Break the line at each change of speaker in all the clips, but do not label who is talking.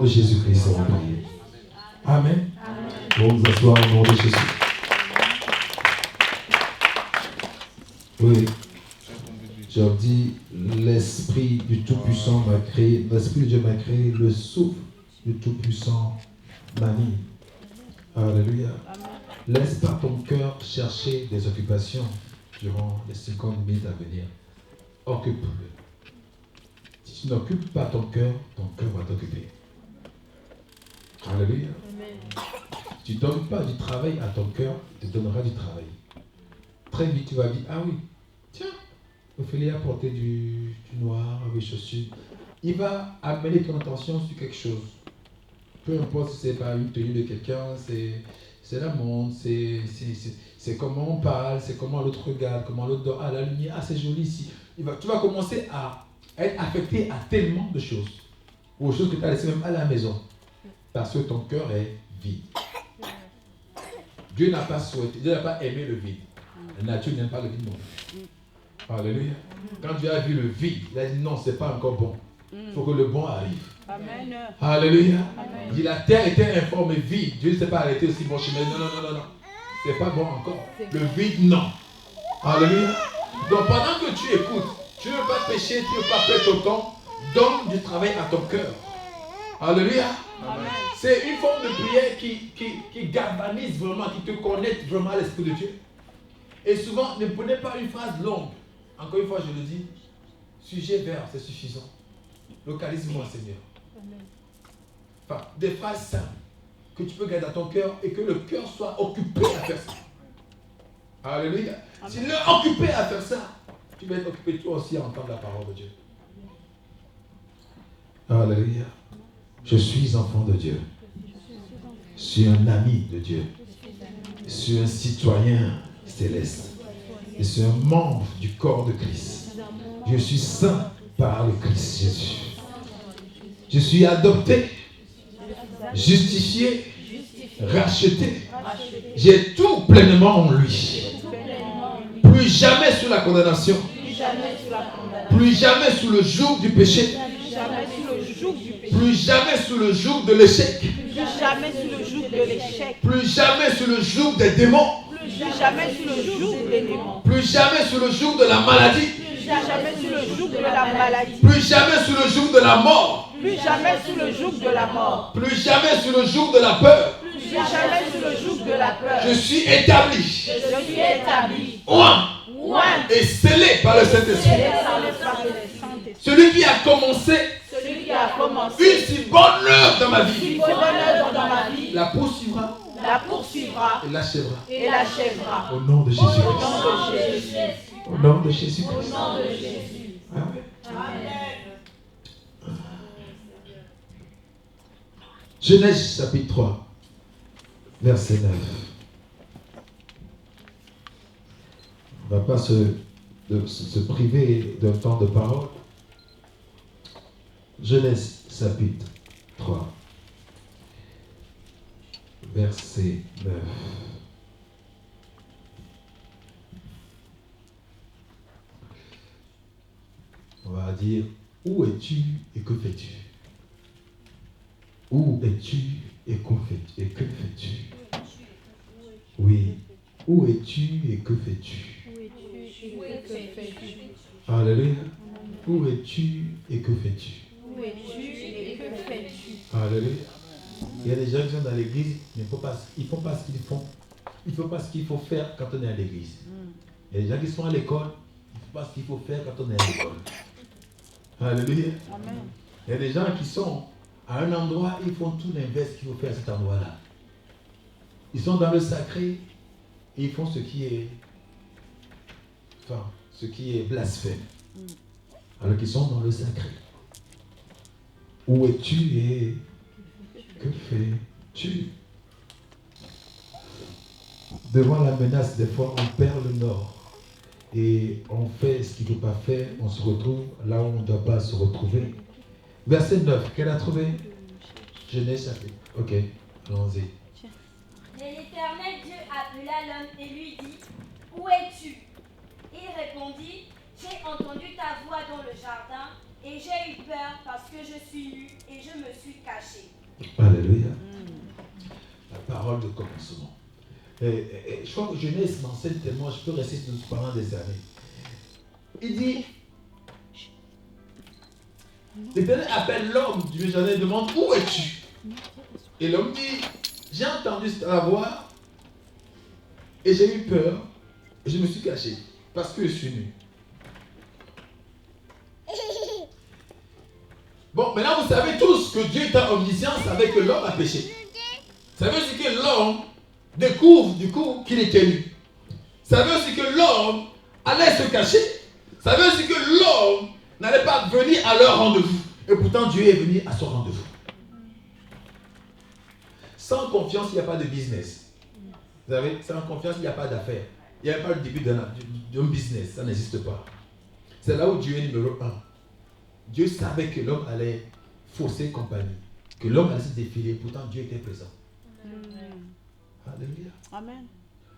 de Jésus-Christ, on va prier. Amen. On nous assoit au nom de Jésus. Oui. J'ai dit, l'Esprit du Tout-Puissant m'a créé, l'Esprit de Dieu m'a créé, le souffle du Tout-Puissant m'anime. Alléluia. Laisse pas ton cœur chercher des occupations durant les 50 minutes à venir. Occupe-le. Si tu n'occupes pas ton cœur va t'occuper. Alléluia. Tu ne donnes pas du travail à ton cœur, il te donnera du travail. Très vite, tu vas dire, ah oui, tiens, Ophélie a porté du noir, des chaussures. Il va amener ton attention sur quelque chose. Peu importe si ce n'est pas une tenue de quelqu'un, c'est la montre, c'est comment on parle, c'est comment l'autre regarde, comment l'autre dort. Ah, la lumière, ah, c'est joli ici. Tu vas commencer à être affecté à tellement de choses. Aux choses que tu as laissées même à la maison. Parce que ton cœur est vide. Dieu n'a pas souhaité, Dieu n'a pas aimé le vide. La nature n'aime pas le vide non plus. Alléluia. Quand Dieu a vu le vide, il a dit non, ce n'est pas encore bon. Il faut que le bon arrive.
Amen.
Alléluia.
Amen.
Il dit la terre était informe et vide. Dieu ne s'est pas arrêté aussi bon chemin. Non. C'est pas bon encore. Le vide, non. Alléluia. Donc pendant que tu écoutes, tu ne veux pas pécher, tu ne veux pas perdre ton temps, donne du travail à ton cœur. Alléluia.
Amen.
C'est une forme de prière qui galvanise vraiment, qui te connecte vraiment à l'Esprit de Dieu. Et souvent, ne prenez pas une phrase longue. Encore une fois, je le dis, sujet, verbe, c'est suffisant. Localise-moi, Seigneur. Enfin, des phrases simples que tu peux garder dans ton cœur et que le cœur soit occupé à faire ça. Alléluia. S'il est occupé à faire ça, tu vas être occupé toi aussi à entendre la parole de Dieu. Alléluia. Je suis enfant de Dieu. Je suis un ami de Dieu. Je suis un citoyen céleste. Je suis un membre du corps de Christ. Je suis saint par le Christ Jésus. Je suis adopté, justifié, racheté. J'ai tout pleinement en lui. Plus jamais sous la condamnation. Plus jamais sous le joug du péché. Plus jamais sous le joug de l'échec.
Plus jamais sous le joug de l'échec.
Plus jamais sous le joug des démons.
Plus jamais sous le joug des démons.
Plus jamais sous le joug de la maladie.
Plus jamais sous le joug de la maladie.
Plus jamais sous le joug de la mort.
Plus jamais sous le joug de la mort.
Plus jamais sous le joug de la peur.
Plus jamais sous le joug de la peur.
Je suis établi.
Je suis établi.
Oint. Et scellé par le Saint-Esprit. Celui qui a commencé une si bonne œuvre dans ma vie, la poursuivra. Et l'achèvera. Au nom de Jésus-Christ. Au nom de Jésus-Christ. Amen. Genèse chapitre 3, verset 9. On ne va pas se priver d'un temps de parole. Genèse chapitre 3, verset 9. On va dire, où es-tu et que fais-tu? Où es-tu et que fais-tu? Oui, où es-tu et que fais-tu? Alléluia. Où es-tu et que fais-tu? Alléluia. Il y a des gens qui sont dans l'église, mais ils ne font pas ce qu'ils font. Il ne faut pas ce qu'il faut faire quand on est à l'église. Il y a des gens qui sont à l'école, il ne faut pas ce qu'il faut faire quand on est à l'école. Alléluia. Amen. Il y a des gens qui sont à un endroit, ils font tout l'inverse qu'il faut faire à cet endroit-là. Ils sont dans le sacré et ils font ce qui est blasphème. Alors qu'ils sont dans le sacré. Où es-tu et que fais-tu? Devant la menace, des fois, on perd le nord. Et on fait ce qu'il ne faut pas faire, on se retrouve là où on ne doit pas se retrouver. Verset 9, qu'elle a trouvé? Genèse chapitre. Ok, allons-y.
Et l'Éternel Dieu appela l'homme et lui dit, où es-tu? Il répondit, j'ai entendu ta voix dans le jardin, Et j'ai eu peur parce que je suis nu et je me suis caché.
Alléluia. La parole de commencement. Je crois que Genèse m'enseigne tellement, je peux rester pendant des années. Il dit, l'Éternel appelle l'homme du jardin et demande, où es-tu? Et l'homme dit, j'ai entendu ta voix et j'ai eu peur et je me suis caché parce que je suis nu. Bon, maintenant vous savez tous que Dieu est omniscient, savait que l'homme a péché. Ça veut dire que l'homme découvre du coup qu'il était nu. Ça veut dire que l'homme allait se cacher. Ça veut dire que l'homme n'allait pas venir à leur rendez-vous. Et pourtant Dieu est venu à son rendez-vous. Sans confiance, il n'y a pas de business. Vous savez, sans confiance, il n'y a pas d'affaires. Il n'y a pas le début d'un business. Ça n'existe pas. C'est là où Dieu est numéro 1. Dieu savait que l'homme allait fausser compagnie. Que l'homme allait se défiler. Pourtant, Dieu était présent. Alléluia.
Amen.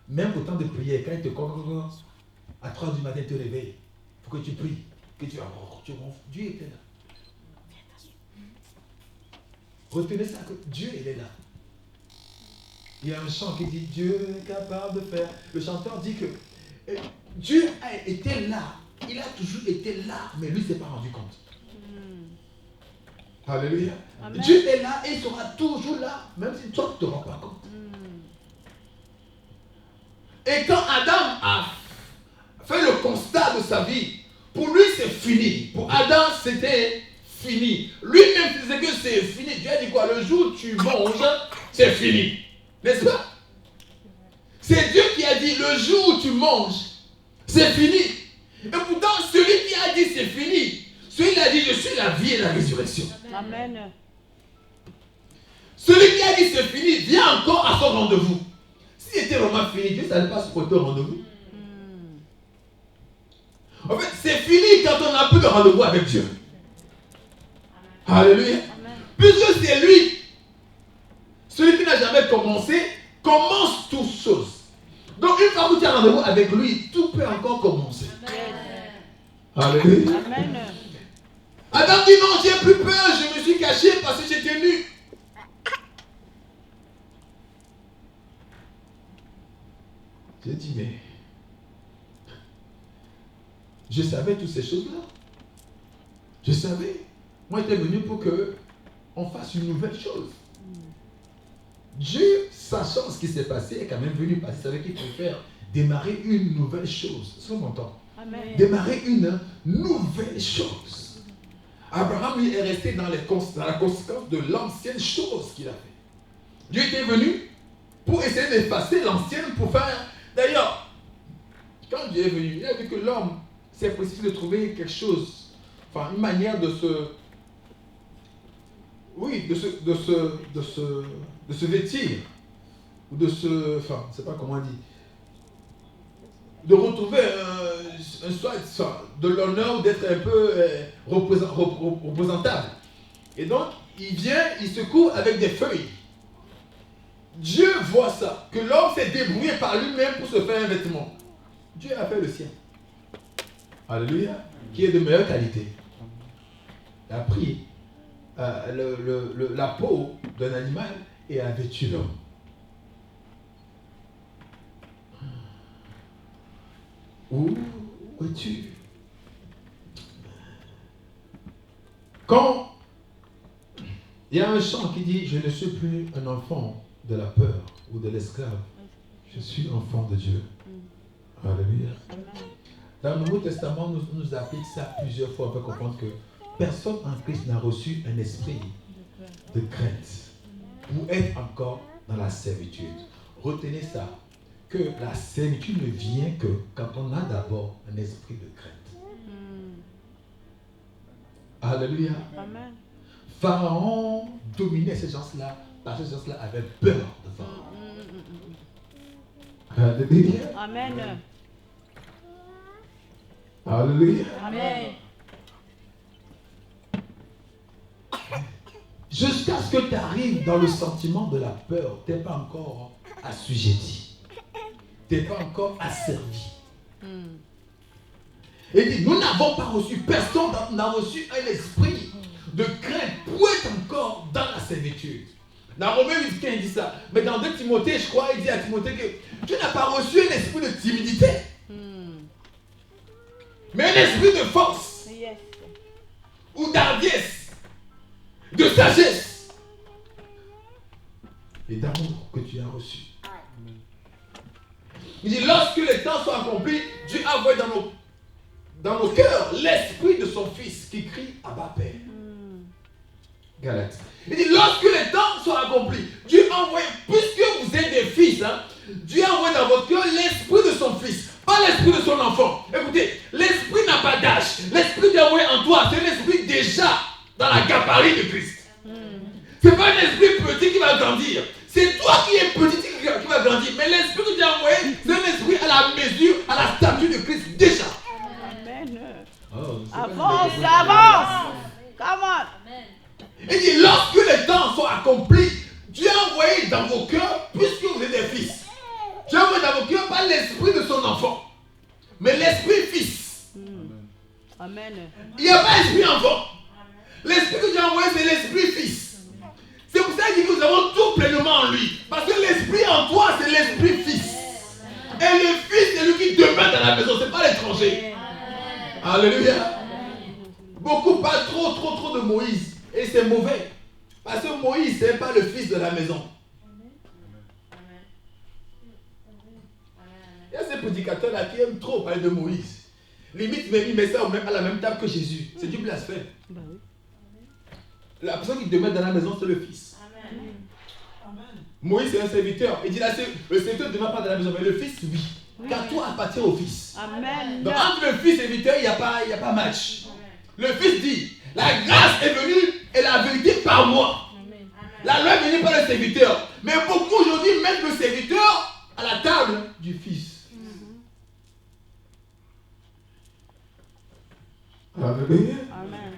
Même au temps de prière, quand il te commence à 3 du matin, te réveille. Il faut que tu pries. Que tu Dieu était là. Retenez ça, que Dieu il est là. Il y a un chant qui dit Dieu est capable de faire. Le chanteur dit que Dieu a été là. Il a toujours été là, mais lui ne s'est pas rendu compte. Alléluia.
Amen.
Dieu est là et il sera toujours là, même si toi tu ne te rends pas compte. Et quand Adam a fait le constat de sa vie, pour lui c'est fini. Pour Adam c'était fini. Lui-même disait que c'est fini. Dieu a dit quoi? Le jour où tu manges, c'est fini. N'est-ce pas? C'est Dieu qui a dit le jour où tu manges, c'est fini. Et pourtant, celui qui a dit c'est fini, celui qui a dit je suis la vie et la résurrection.
Amen.
Celui qui a dit c'est fini vient encore à son rendez-vous. S'il était vraiment fini, Dieu ne savait pas se porter au rendez-vous. En fait, c'est fini quand on n'a plus de rendez-vous avec Dieu. Alléluia. Puisque c'est lui, celui qui n'a jamais commencé, commence toutes choses. Donc une fois que tu as rendez-vous avec lui, tout peut encore commencer. Alléluia.
Amen.
Adam dit non, j'ai plus peur, je me suis caché parce que j'étais nu. J'ai dit mais je savais toutes ces choses-là. Je savais. Moi j'étais venu pour que on fasse une nouvelle chose. Dieu, sachant ce qui s'est passé, est quand même venu parce qu'il savait qu'il préfère démarrer une nouvelle chose. C'est ce qu'on entend.
Amen.
Démarrer une nouvelle chose. Abraham lui est resté dans la conséquence de l'ancienne chose qu'il a fait. Dieu était venu pour essayer d'effacer l'ancienne pour faire. D'ailleurs, quand Dieu est venu, il a vu que l'homme s'est précipité de trouver quelque chose, enfin une manière de se. Oui, de se vêtir, ou de se, enfin, je ne sais pas comment on dit, de retrouver un soit de l'honneur, d'être un peu représentable. Et donc, il vient, il se couvre avec des feuilles. Dieu voit ça, que l'homme s'est débrouillé par lui-même pour se faire un vêtement. Dieu a fait le sien. Alléluia. Qui est de meilleure qualité. Il a pris la peau d'un animal et a vêtu l'homme. Où es-tu? Quand il y a un chant qui dit je ne suis plus un enfant de la peur ou de l'esclave, je suis enfant de Dieu. Alléluia. Dans le Nouveau Testament, nous applique ça plusieurs fois. On peut comprendre que personne en Christ n'a reçu un esprit de crainte pour être encore dans la servitude. Retenez ça, que la servitude ne vient que quand on a d'abord un esprit de crainte. Alléluia.
Amen.
Pharaon dominait ces gens-là parce que ces gens-là avaient peur de Pharaon. Alléluia.
Amen.
Alléluia.
Amen.
Jusqu'à ce que tu arrives dans le sentiment de la peur, tu n'es pas encore assujetti. Tu n'es pas encore asservi. Et il dit, nous n'avons pas reçu, personne n'a reçu un esprit de crainte pour être encore dans la servitude. Dans Romains 8, il dit ça. Mais dans 2 Timothée, je crois, il dit à Timothée que tu n'as pas reçu un esprit de timidité, mais un esprit de force, ou d'hardiesse, de sagesse et d'amour que tu as reçu. Il dit, lorsque les temps sont accomplis, Dieu a envoyé dans nos cœurs l'esprit de son Fils qui crie Abba Père. Galates. Il dit, lorsque les temps sont accomplis, Dieu a envoyé, puisque vous êtes des fils, Dieu a envoyé dans votre cœur l'esprit de son Fils, pas l'esprit de son enfant. Écoutez, l'esprit n'a pas d'âge. L'esprit Dieu a envoyé en toi, c'est l'esprit déjà dans la gabarit de Christ. C'est pas un esprit petit qui va grandir. C'est toi qui es petit qui va grandir. Mais l'esprit que Dieu a envoyé, c'est un esprit à la mesure, à la stature de Christ déjà.
Amen.
Oh,
Avance, avance. Come on.
Il dit, lorsque les temps sont accomplis, Dieu a envoyé dans vos cœurs, puisque vous êtes des fils, Dieu a envoyé dans vos cœurs pas l'esprit de son enfant, mais l'esprit fils.
Amen.
Il n'y a pas l'esprit enfant. L'esprit que Dieu a envoyé, c'est l'esprit fils. C'est pour ça qu'il dit que nous avons tout pleinement en lui. Parce que l'esprit en toi, c'est l'esprit fils. Et le fils, c'est lui qui demeure dans la maison, ce n'est pas l'étranger. Alléluia. Beaucoup parlent trop de Moïse. Et c'est mauvais. Parce que Moïse, ce n'est pas le fils de la maison. Il y a ces prédicateurs-là qui aiment trop parler de Moïse. Limite, il met ça à la même table que Jésus. C'est du blasphème. La personne qui demeure dans la maison, c'est le fils. Moïse, c'est un serviteur. Il dit là, le serviteur ne demeure pas dans la maison, mais le fils, oui. Car tout appartient au fils.
Amen.
Donc, entre le fils et le serviteur, il n'y a pas match. Le fils dit, la grâce est venue et la vérité par moi. La loi est venue par le serviteur. Mais beaucoup aujourd'hui mettent le serviteur à la table du fils. Alléluia.
Amen.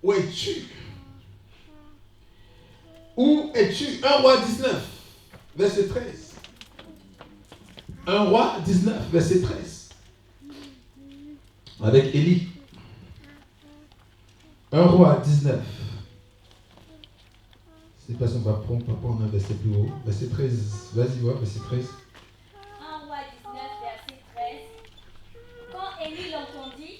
Où es-tu? Où es-tu? 1 Roi 19, verset 13. 1 Roi 19, verset 13. Avec Élie. 1 Roi 19. C'est pas son papa, on a un verset plus haut. Verset 13. Vas-y, voir, verset 13.
1 Roi 19, verset 13. Quand Élie l'entendit,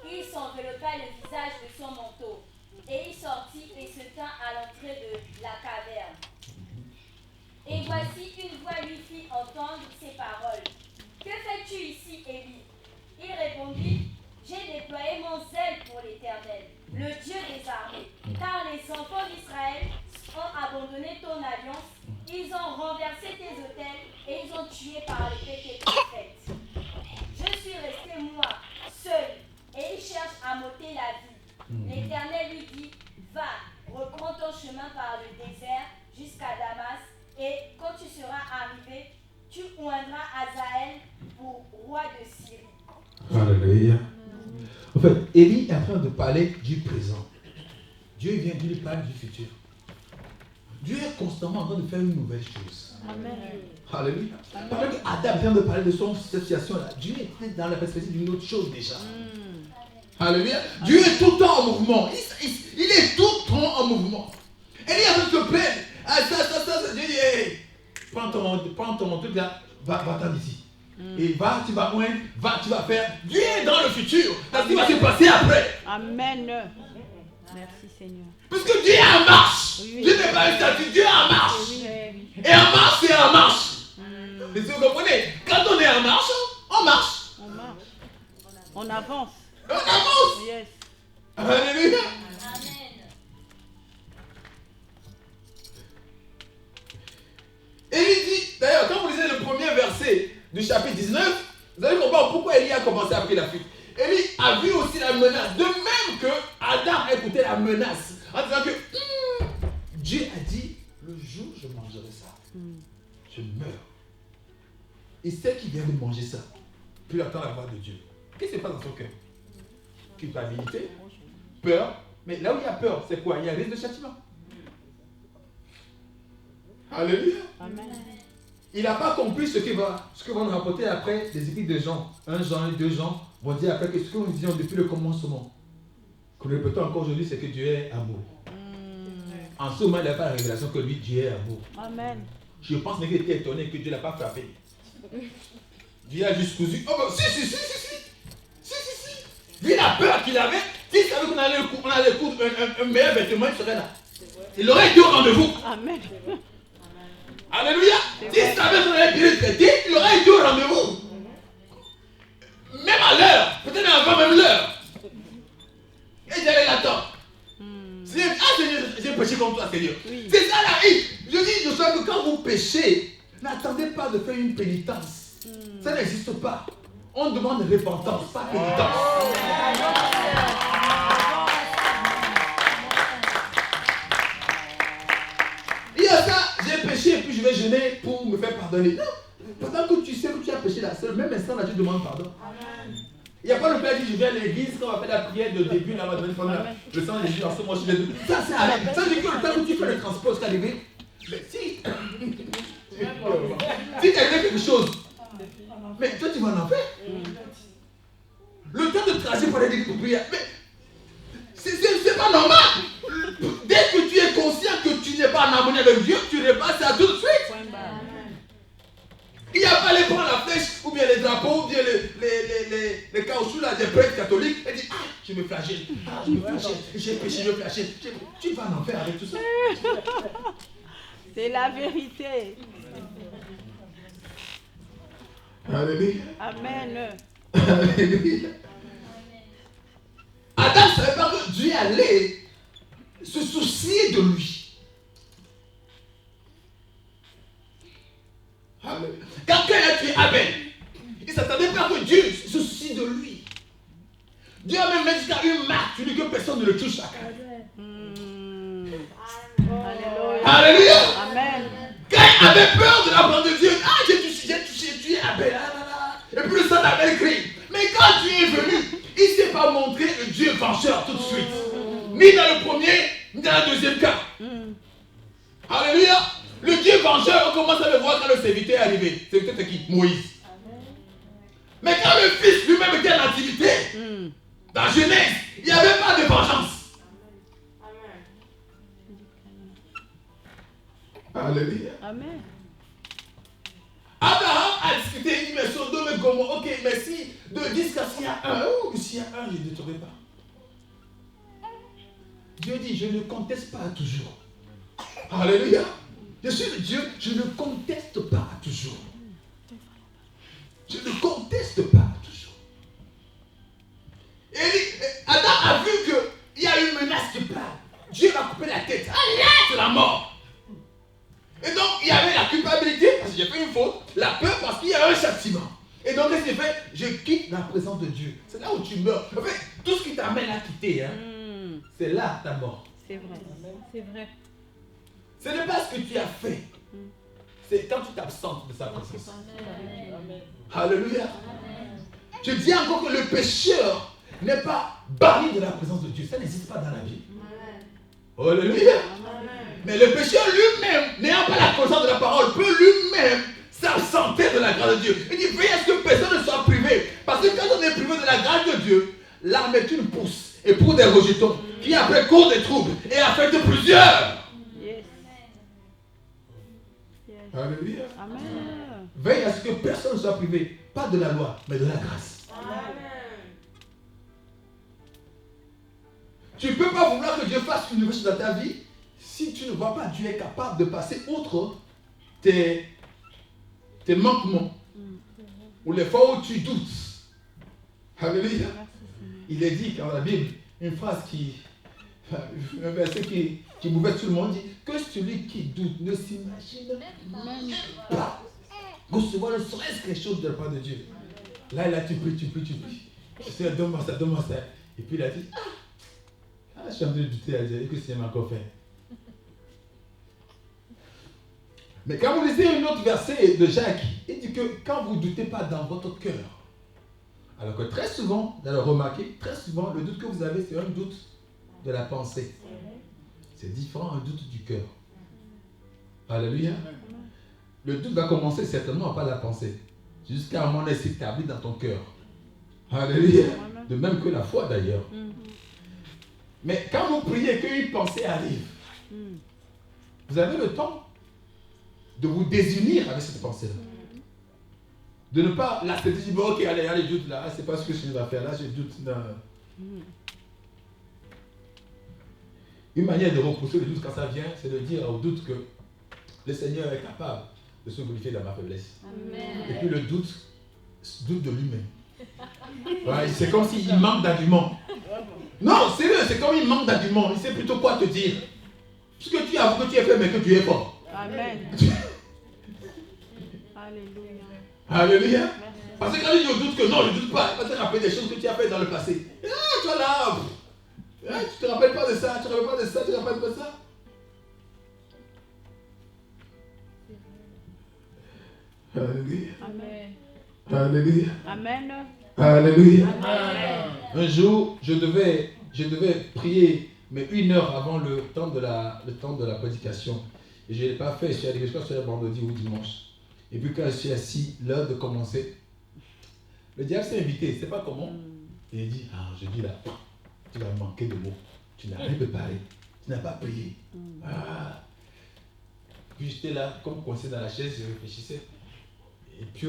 il s'enveloppa le visage de son manteau, et il sortit et se tint à l'entrée de la caverne. Et voici une voix lui fit entendre ces paroles. Que fais-tu ici, Élie? Il répondit, j'ai déployé mon zèle pour l'Éternel, le Dieu des armées, car les enfants d'Israël ont abandonné ton alliance, ils ont renversé tes autels et ils ont tué par l'épée tes prophètes. Je suis resté moi, seul, et ils cherchent à m'ôter la vie. L'Éternel lui dit, va, reprends ton chemin par le désert jusqu'à Damas, et quand tu seras arrivé, tu oindras Hazaël pour roi de Syrie.
Alléluia. En fait, Élie est en train de parler du présent. Dieu vient de lui parler du futur. Dieu est constamment en train de faire une nouvelle chose.
Amen.
Alléluia. Pendant que Adam vient de parler de son situation-là, Dieu est dans la perspective d'une autre chose déjà. Alléluia. Dieu est tout le temps en mouvement. Il est tout le temps en mouvement. Élie est en train de se plaindre. Ah, ça. Dieu dit, hey, prends ton truc là, va-t'en d'ici. Et va, tu vas oindre, va, tu vas faire. Dieu est dans le futur. Ça va se passer après.
Amen. Merci Seigneur.
Puisque Dieu est en marche.
Oui.
Dieu n'est pas un statut, Dieu est en marche.
Oui.
Et en marche, c'est en marche. Et si vous comprenez, quand on est en marche, on marche.
On marche. On avance.
On avance.
Yes.
Alléluia.
Amen.
Et il dit, d'ailleurs, quand vous lisez le premier verset du chapitre 19, vous allez comprendre pourquoi Élie a commencé à prendre la fuite. Élie a vu aussi la menace, de même que Adam écoutait la menace, en disant que Dieu a dit, le jour où je mangerai ça, je meurs. Et celle qui vient de manger ça, puis entend la voix de Dieu. Qu'est-ce qui se passe dans son cœur? Culpabilité, peur. Mais là où il y a peur, c'est quoi? Il y a un risque de châtiment. Alléluia.
Amen.
il n'a pas compris ce que vont nous rapporter après les écrits de Jean. 1 Jean et 2 Jean vont dire après que ce que nous disions depuis le commencement, que nous répétons encore aujourd'hui, c'est que Dieu est amour. En ce moment, il n'a pas la révélation que lui, Dieu est amour.
Amen.
Je pense qu'il était étonné que Dieu ne l'a pas frappé. Dieu a juste cousu. Oh ben, si. Vu la peur qu'il avait, s'il savait qu'on allait coudre un meilleur vêtement, il serait là. Il aurait été au rendez-vous.
Amen.
Alléluia. S'il savait qu'on allait bien le traiter, il aurait été au rendez-vous. Même à l'heure, peut-être avant même l'heure. Et j'allais l'attendre. Seigneur, Seigneur, j'ai péché comme toi, Seigneur.
Oui.
C'est ça là. Je dis, je sais que quand vous péchez, n'attendez pas de faire une pénitence. Ça n'existe pas. On demande repentance, pas pénitence. Il y a ça, j'ai péché et puis je vais jeûner pour me faire pardonner. Non. Pendant que tu sais que tu as péché, c'est le même instant là, tu demandes pardon. Il n'y a pas le père qui dit je viens à l'église, quand on va faire la prière de début, là, on va donner le sang de Jésus, en ce moment, je vais. Ça, c'est arrivé. Ça veut dire que le temps où tu fais le transport jusqu'à l'église, mais si tu as fait quelque chose, mais toi tu vas en enfer. Le temps de tracer pour l'église pour prier, mais c'est pas normal. Dès que tu es conscient que tu n'es pas en harmonie avec Dieu, tu repasses à tout de suite. Il n'y a pas les prendre la flèche, ou bien les drapeaux, ou bien les caoutchoucs là, des prêtres catholiques, et dire, je me flagelle, j'ai péché, je me flagelle. Tu vas en enfer avec tout ça.
C'est la vérité.
Alléluia.
Amen.
Alléluia. Adam ne savait pas que Dieu allait se soucier de lui. Quand quelqu'un a tué Abel, il ne s'attendait pas que Dieu se soucie de lui. Dieu a même mis jusqu'à une marque, tu dis que personne ne le touche.
Alléluia.
Alléluia.
Amen.
Quand il avait peur de la parole de Dieu, j'ai tué Abel. Et puis le sang d'Abel crie. Mais quand Dieu est venu, il ne s'est pas montré le Dieu vengeur tout de suite. Ni dans le premier, ni dans le deuxième cas. Alléluia. Le Dieu vengeur, on commence à le voir quand le serviteur est arrivé. Serviteur c'est qui? Moïse. Mais quand le fils lui-même était en activité, dans Genèse, il n'y avait pas de vengeance. Alléluia.
Amen.
Abraham a discuté, il dit, mais Sodome et Gomorrhe, ok, mais si de 10 cas, s'il y a un, s'il y a un, je ne détruirai pas. Dieu dit, je ne conteste pas toujours. Alléluia. Je suis le Dieu, je ne conteste pas toujours. Je ne conteste pas toujours. Et Adam a vu qu'il y a une menace qui plane. Dieu va couper la tête. C'est la mort. Et donc, il y avait la culpabilité parce que j'ai fait une faute, la peur parce qu'il y a un châtiment. Et donc, qu'est-ce que j'ai fait? Je quitte la présence de Dieu. C'est là où tu meurs. En fait, tout ce qui t'amène à quitter, c'est là ta mort.
C'est vrai. C'est vrai.
Ce n'est pas ce que tu as fait. C'est quand tu t'absentes de sa présence. Alléluia. Je dis encore que le pécheur n'est pas banni de la présence de Dieu. Ça n'existe pas dans la vie. Alléluia. Mais le pécheur lui-même, n'ayant pas la connaissance de la parole, peut lui-même s'absenter de la grâce de Dieu. Il dit, veillez à ce que personne ne soit privé. Parce que quand on est privé de la grâce de Dieu, l'arme est une pousse et pour des rejetons qui après causent des troubles et affectent plusieurs. Alléluia.
Amen.
Veille à ce que personne ne soit privé, pas de la loi, mais de la grâce.
Amen.
Tu ne peux pas vouloir que Dieu fasse une nouvelle chose dans ta vie si tu ne vois pas Dieu est capable de passer outre tes manquements ou les fois où tu doutes. Alléluia. Il est dit dans la Bible une phrase un verset qui bouleverse tout le monde, dit que celui qui doute ne s'imagine même pas recevoir ne serait-ce quelque chose de la part de Dieu. Là, tu pries. Je sais, donne-moi ça. Et puis il a dit, je suis en train de douter à Dieu, que c'est m'a encore fait. Mais quand vous lisez un autre verset de Jacques, il dit que quand vous ne doutez pas dans votre cœur, alors que très souvent, vous allez remarquer, très souvent, le doute que vous avez, c'est un doute de la pensée. C'est différent un doute du cœur. Alléluia. le doute va commencer certainement par la pensée. Jusqu'à un moment où elle s'établit dans ton cœur. Alléluia. De même que la foi d'ailleurs. Mais quand vous priez qu'une pensée arrive, vous avez le temps de vous désunir avec cette pensée-là. De ne pas l'accepter, dire bon, ok, allez, doute là, c'est pas ce que je vais faire là, je doute. Non. Une manière de repousser le doute quand ça vient, c'est de dire au doute que le Seigneur est capable de se glorifier dans ma faiblesse. Amen. Et puis le doute de lui-même. Ouais, c'est comme s'il manque d'arguments. Non, sérieux, c'est comme il manque d'arguments. Il sait plutôt quoi te dire. Puisque tu avoues que tu es faible, mais que tu es fort. Amen.
Alléluia.
Alléluia. Parce que quand il doute que non, je ne doute pas, il va te rappeler des choses que tu as fait dans le passé. Ah, toi là, tu ne te rappelles pas de ça, tu ne te rappelles pas de ça, tu ne te rappelles pas de ça. Alléluia.
Amen.
Alléluia.
Amen.
Alléluia.
Amen.
Un jour, je devais prier, mais 1 heure avant le temps de la prédication. Et je ne l'ai pas fait, je suis arrivé, je crois que c'était vendredi ou dimanche. Et puis quand je suis assis, l'heure de commencer, le diable s'est invité, je ne sais pas comment. Et il dit, je dis là, tu vas manquer de mots. Tu n'as rien préparé, tu n'as pas prié. Puis j'étais là, comme coincé dans la chaise, je réfléchissais. Et puis,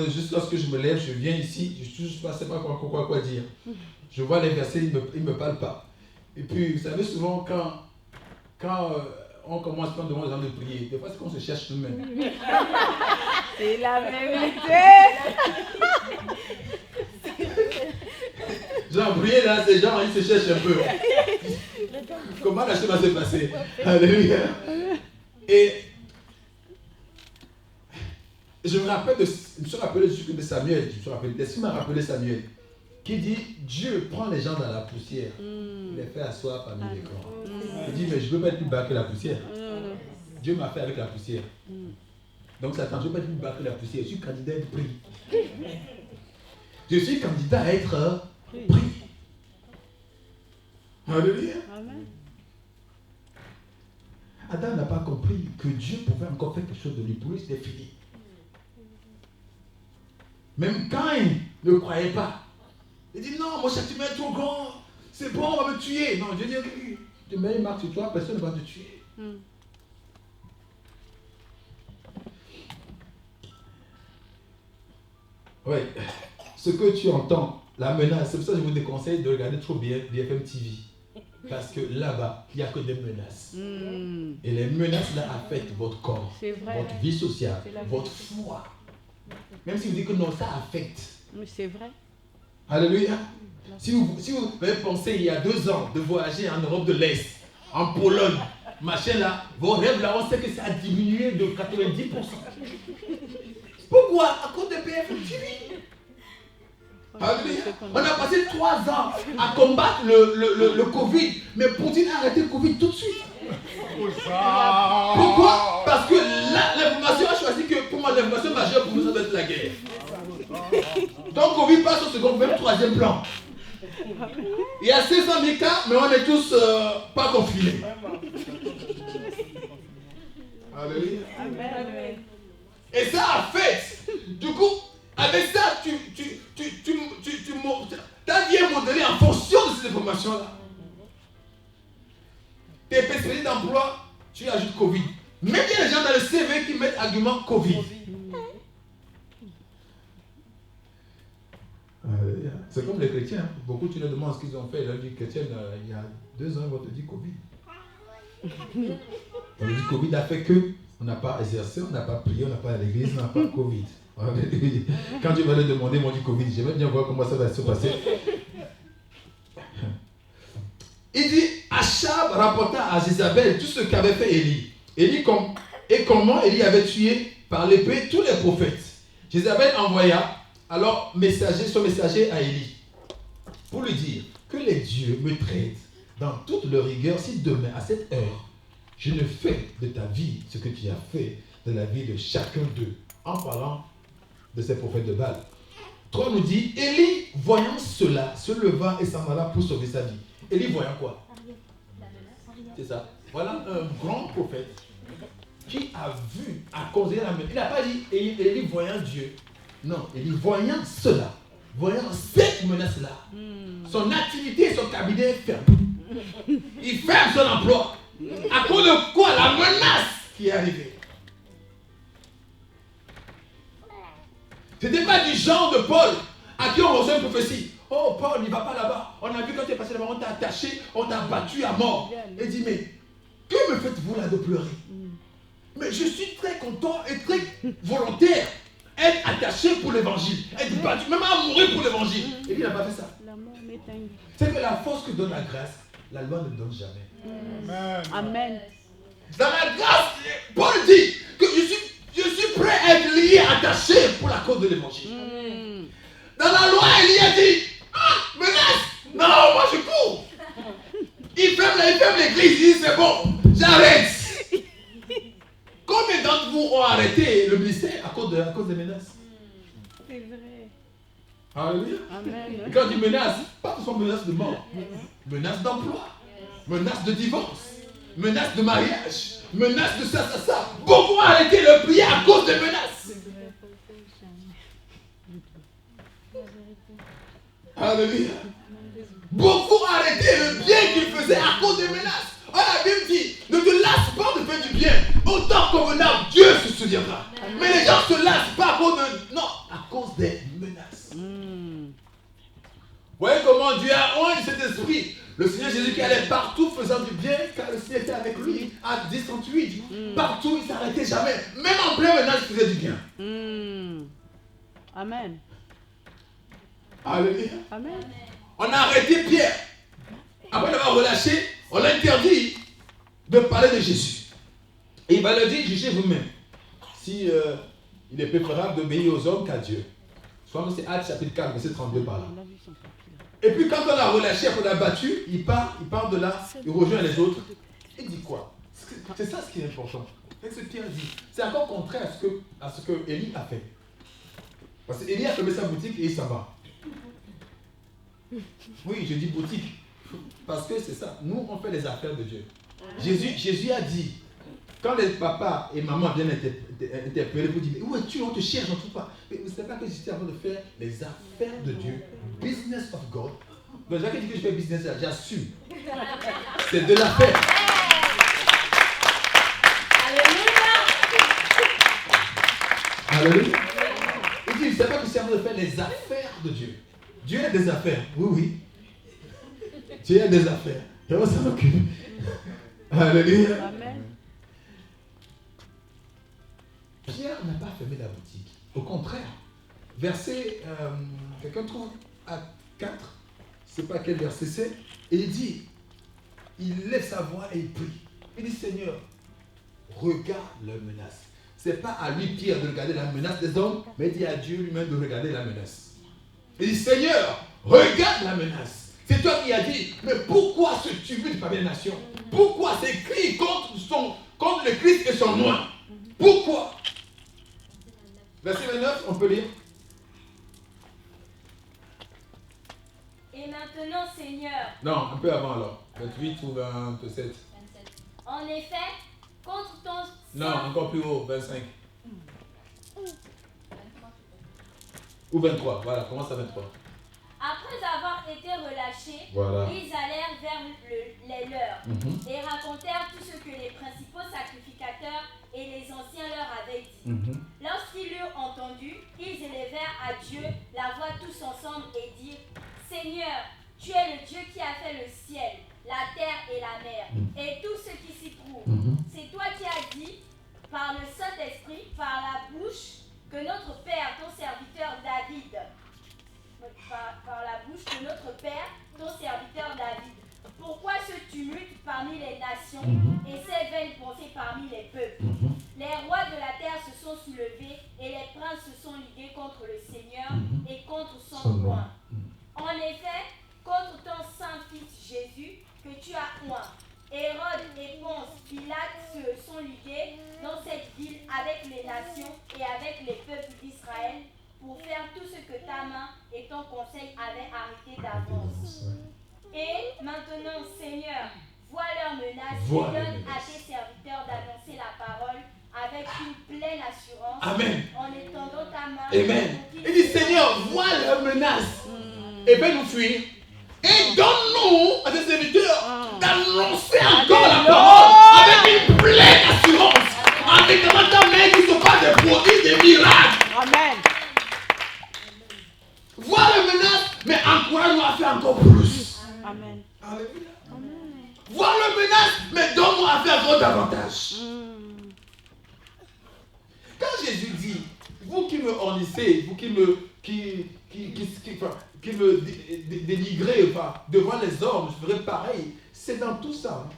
juste lorsque je me lève, je viens ici, je ne sais pas quoi dire. Je vois les versets, ils ne me parlent pas. Et puis, vous savez, souvent, quand on commence à demander aux gens de prier, des fois, c'est qu'on se cherche nous-mêmes.
C'est la vérité.
Genre, prier là, ces gens, ils se cherchent un peu. Comment la chose va se passer? Alléluia. Et je me suis rappelé de Samuel, l'Esprit m'a rappelé Samuel, qui dit, Dieu prend les gens dans la poussière, les fait asseoir parmi les corps. Il dit, mais je ne veux pas être plus bas que la poussière. Dieu m'a fait avec la poussière. Donc Satan, je ne veux pas être plus bas que la poussière, je suis candidat à être pris. Je suis candidat à être pris. Alléluia. Amen. Adam n'a pas compris que Dieu pouvait encore faire quelque chose de lui. Pour lui, c'était fini. Même Caïn ne croyait pas. Il dit non, mon châtiment est trop grand. C'est bon, on va me tuer. Non, Dieu dit ok. Tu mets une marque sur toi, personne ne va te tuer. Oui. Ce que tu entends, la menace, c'est pour ça que je vous déconseille de regarder trop bien BFM TV. Parce que là-bas, il n'y a que des menaces. Et les menaces là affectent votre corps, votre vie sociale, votre foi. Même si vous dites que non, ça affecte.
Mais c'est vrai.
Alléluia. Si vous avez pensé il y a 2 ans de voyager en Europe de l'Est, en Pologne, machin là, vos rêves là, on sait que ça a diminué de 90%. Pourquoi? À cause de BFM TV. Alléluia. On a passé 3 ans à combattre le Covid, mais Poutine a arrêté le Covid tout de suite. Pourquoi? Parce que l'information a choisi que pour moi l'information majeure pour nous ça doit être la guerre. Donc Covid passe au second, même 3e plan. Il y a 600 000 cas, mais on est tous pas confinés. Alléluia. Et ça affecte. Du coup, avec ça, ta vie est modelée en fonction de ces informations-là. Tes perspectives d'emploi, tu ajoutes Covid. Même il y a des gens dans le CV qui mettent argument Covid. C'est comme les chrétiens. Hein. Beaucoup, tu leur demandes ce qu'ils ont fait. Leur vie chrétienne, il y a 2 ans, ils vont te dire Covid. On dit Covid a fait que on n'a pas exercé, on n'a pas prié, on n'a pas à l'église, on n'a pas Covid. Quand tu vas leur demander, ils m'ont dit Covid. J'aimerais bien voir comment ça va se passer. Il dit, Achab rapporta à Jézabel tout ce qu'avait fait Élie. Et comment Élie avait tué par l'épée tous les prophètes. Jézabel envoya alors son messager à Élie pour lui dire que les dieux me traitent dans toute leur rigueur si demain à cette heure je ne fais de ta vie ce que tu as fait de la vie de chacun d'eux, en parlant de ces prophètes de Baal. 3 nous dit, Élie voyant cela se leva et s'en alla pour sauver sa vie. Élie voyant quoi? C'est ça. Voilà un grand prophète qui a vu à cause de la menace. Il n'a pas dit Élie voyant Dieu. Non, Élie voyant cela, voyant cette menace-là, son activité, son cabinet est fermé. Il ferme son emploi. À cause de quoi? La menace qui est arrivée. Ce n'était pas du genre de Paul à qui on reçoit une prophétie. Oh Paul, il ne va pas là-bas. On a vu quand tu es passé là-bas, on t'a attaché, on t'a battu à mort. Et dit, mais que me faites-vous là de pleurer? Mais je suis très content et très volontaire. Être attaché pour l'évangile, être battu, même à mourir pour l'évangile. Et puis il n'a pas fait ça. C'est que la force que donne la grâce, la loi ne donne jamais.
Amen.
Dans la grâce, Paul dit que je suis prêt à être lié, attaché pour la cause de l'évangile. Dans la loi, Élie a dit, menace, non, moi je cours. Il ferme l'église, il dit c'est bon, j'arrête. Combien d'entre vous ont arrêté le ministère à cause des menaces?
C'est vrai.
Alléluia.
Amen.
Et quand il menace, pas seulement menace de mort, menace d'emploi, menace de divorce, menace de mariage, menace de ça. Beaucoup ont arrêté le prier à cause des menaces. Alléluia. Beaucoup ont arrêté le bien qu'ils faisaient à cause des menaces. On a bien dit, ne te lasse pas de faire du bien. Autant convenable, Dieu se souviendra. Mais les gens se lassent pas à cause de... Non, à cause des menaces. Vous voyez comment Dieu a oint cet esprit. Le Seigneur Jésus qui allait partout faisant du bien, car le Seigneur était avec lui à 10-38. Partout, il ne s'arrêtait jamais. Même en plein menace, il faisait du bien.
Amen.
Alléluia.
Amen.
On a arrêté Pierre. Après l'avoir relâché, on l'a interdit de parler de Jésus. Et il va leur dire, jugez vous-même. Si il est préférable d'obéir aux hommes qu'à Dieu. Soit c'est Actes chapitre 4, verset 32 par là. Et puis quand on l'a relâché, après on l'a battu, il part de là, il rejoint les autres. Il dit quoi? C'est ça ce qui est important. Qu'est-ce que Pierre dit? C'est encore contraire à ce que Élie a fait. Parce qu'Élie a fermé sa boutique et il s'en va. Oui, je dis boutique. Parce que c'est ça. Nous, on fait les affaires de Dieu. Jésus a dit, quand les papas et maman viennent interpeller pour dire, où es-tu? On te cherche, on ne trouve pas. Mais vous ne savez pas que je suis en train de faire les affaires de Dieu. Business of God. Donc, j'ai dit que je fais business, j'assume. C'est de l'affaire. Alléluia. Il dit, je ne sais pas que je suis en train de faire les affaires de Dieu. Dieu a des affaires. Oui. Dieu a des affaires. Et on s'en occupe. Alléluia.
Amen.
Pierre n'a pas fermé la boutique. Au contraire. Verset, quelqu'un trouve à 4, je ne sais pas quel verset c'est, et il dit, il lève sa voix et il prie. Il dit, Seigneur, regarde leur menace. Ce n'est pas à lui, Pierre, de regarder la menace des hommes, mais il dit à Dieu lui-même de regarder la menace. Il dit, Seigneur, regarde la menace. C'est toi qui as dit, mais pourquoi ce tumulte parmi les nations? Pourquoi ces cris contre le Christ et son nom? Pourquoi? Verset 29, on peut lire.
Et maintenant, Seigneur.
Non, un peu avant alors. 28 ou 27.
En effet, contre ton...
Non, encore plus haut, 25. Ou 23, voilà, commence à 23.
Après avoir été relâchés,
Voilà.
ils allèrent vers les leurs et racontèrent tout ce que les principaux sacrificateurs et les anciens leur avaient dit. Lorsqu'ils l'eurent entendu, ils élevèrent à Dieu la voix tous ensemble et dirent, Seigneur, tu es le Dieu qui a fait le ciel, la terre et la mer, et tout ce qui s'y trouve. C'est toi qui as dit, par le Saint-Esprit, par la bouche, que notre Père, ton serviteur David, par la bouche de notre Père, ton serviteur David. Pourquoi ce tumulte parmi les nations et ces vaines pensées parmi les peuples? Les rois de la terre se sont soulevés et les princes se sont ligués contre le Seigneur et contre son oint. En effet, contre ton saint fils Jésus que tu as oint, Hérode et Ponce Pilate se sont ligués dans cette ville avec les nations et avec les peuples d'Israël pour faire tout ce que ta main et ton conseil avaient arrêté d'avance. Et maintenant, Seigneur, vois leurs menaces et donne à tes serviteurs d'annoncer la parole
Amen.
En étendant ta main.
Amen. Il dit, Seigneur, vois leurs menaces et fais-nous fuir. Et donne-nous à tes serviteurs d'annoncer encore la parole avec une pleine assurance. En étendant ta main qui se passe des prodiges, des miracles.
Amen.
Vois les menaces, mais encourage-nous à faire encore plus.
Amen.
Alléluia. Vois les menaces, mais donne-nous à faire encore davantage. Quand Jésus dit, vous qui me ornissez, vous qui me dénigrez devant les hommes, je ferai pareil. C'est dans tout ça.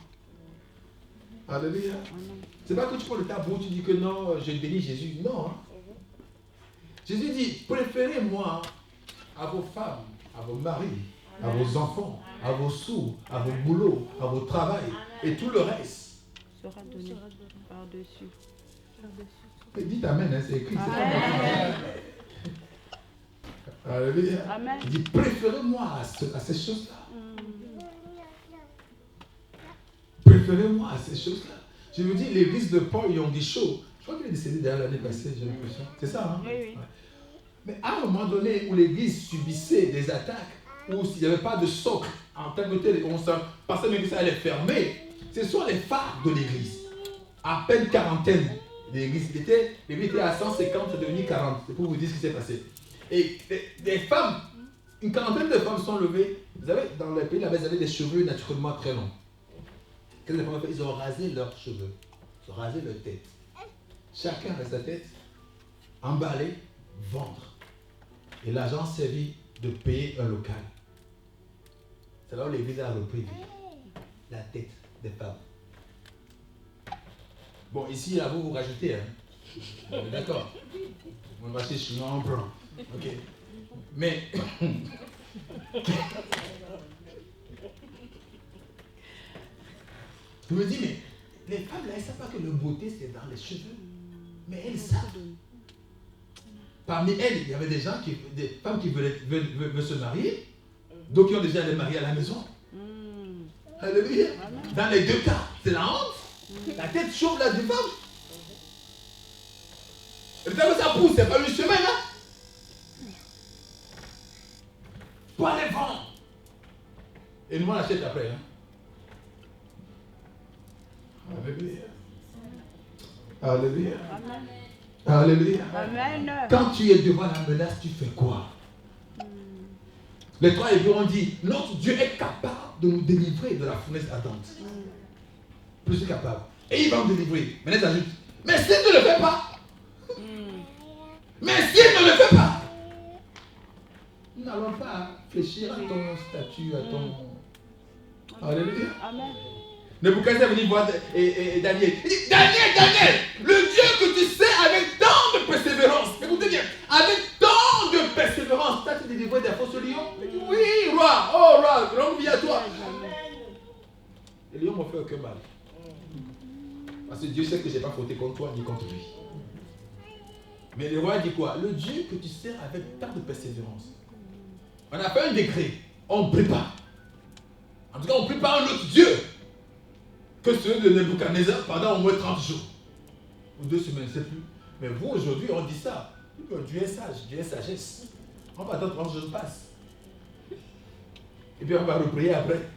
Alléluia. C'est pas que tu prends le tabou, tu dis que non, je dénie Jésus. Non. Jésus dit, préférez-moi à vos femmes, à vos maris, à vos enfants, à vos sous, à vos boulots, à vos travails et tout le reste.
Sera donné par-dessus.
Mais dites Amen, hein, c'est écrit.
Amen.
Alléluia.
Amen.
Il dit, préférez-moi à ces choses-là. Préférez-moi à ces choses-là. Je vous dis, l'église de Paul Yonggi Cho, je crois qu'il est décédé d'ailleurs l'année passée, j'ai l'impression. C'est ça, hein?
Oui, oui.
Ouais. Mais à un moment donné où l'église subissait des attaques, où s'il n'y avait pas de socle en tant que tel, on pensait même que ça allait fermer, ce sont les phares de l'église. À peine quarantaine, l'église était à 150, c'est devenu 40. C'est pour vous dire ce qui s'est passé. Et des femmes, une quarantaine de femmes sont levées. Vous savez, dans les pays là-bas, ils avaient des cheveux naturellement très longs. Qu'est-ce que les femmes ont fait? Ils ont rasé leurs cheveux. Ils ont rasé leur tête. Chacun avec sa tête, emballé, vendre. Et l'argent servit de payer un local. C'est là où l'église a repris la tête des femmes. Bon, ici, là, vous rajoutez, hein. On est d'accord. On va chez chinois en blanc. Ok. Mais. Je me dis, mais les femmes, là, elles ne savent pas que le beauté, c'est dans les cheveux. Mais elles savent. Parmi elles, il y avait des femmes qui veulent se marier, donc qui ont déjà des maris à la maison. Alléluia. Dans les deux cas, c'est la honte. La tête chauve là du femme. Et le temps que ça pousse, c'est pas une semaine, hein. Pour aller vendre. Et nous on l'achète après, hein. Alléluia. Alléluia. Alléluia.
Amen.
Quand tu es devant la menace, tu fais quoi? Les trois hébreux ont dit, notre Dieu est capable de nous délivrer de la fournaise ardente. Plus que capable. Et il va nous délivrer. Mais les ajoute, mais s'il ne le fait pas, mais s'il ne le fait pas, nous n'allons pas fléchir à ton statut, à ton... Alléluia.
Amen.
Nebuchadnezzar est venu voir Daniel. Il dit, Daniel, le Dieu que tu sais avec tant de persévérance, écoutez bien, avec tant de persévérance, t'as été délivré des fausses lions? Il dit, oui, roi, oh roi, longue vie à toi. Les lions m'ont fait aucun mal. Parce que Dieu sait que je n'ai pas fauté contre toi ni contre lui. Mais le roi dit quoi? Le Dieu que tu sers avec tant de persévérance. On n'a pas un décret, on ne prie pas. En tout cas, on ne prie pas un autre Dieu que celui de Nebuchadnezzar pendant au moins 30 jours. Ou 2 semaines, je ne sais plus. Mais vous, aujourd'hui, on dit ça. Dieu est sage, Dieu est sagesse. On va attendre 30 jours passent. Et puis on va reprier après.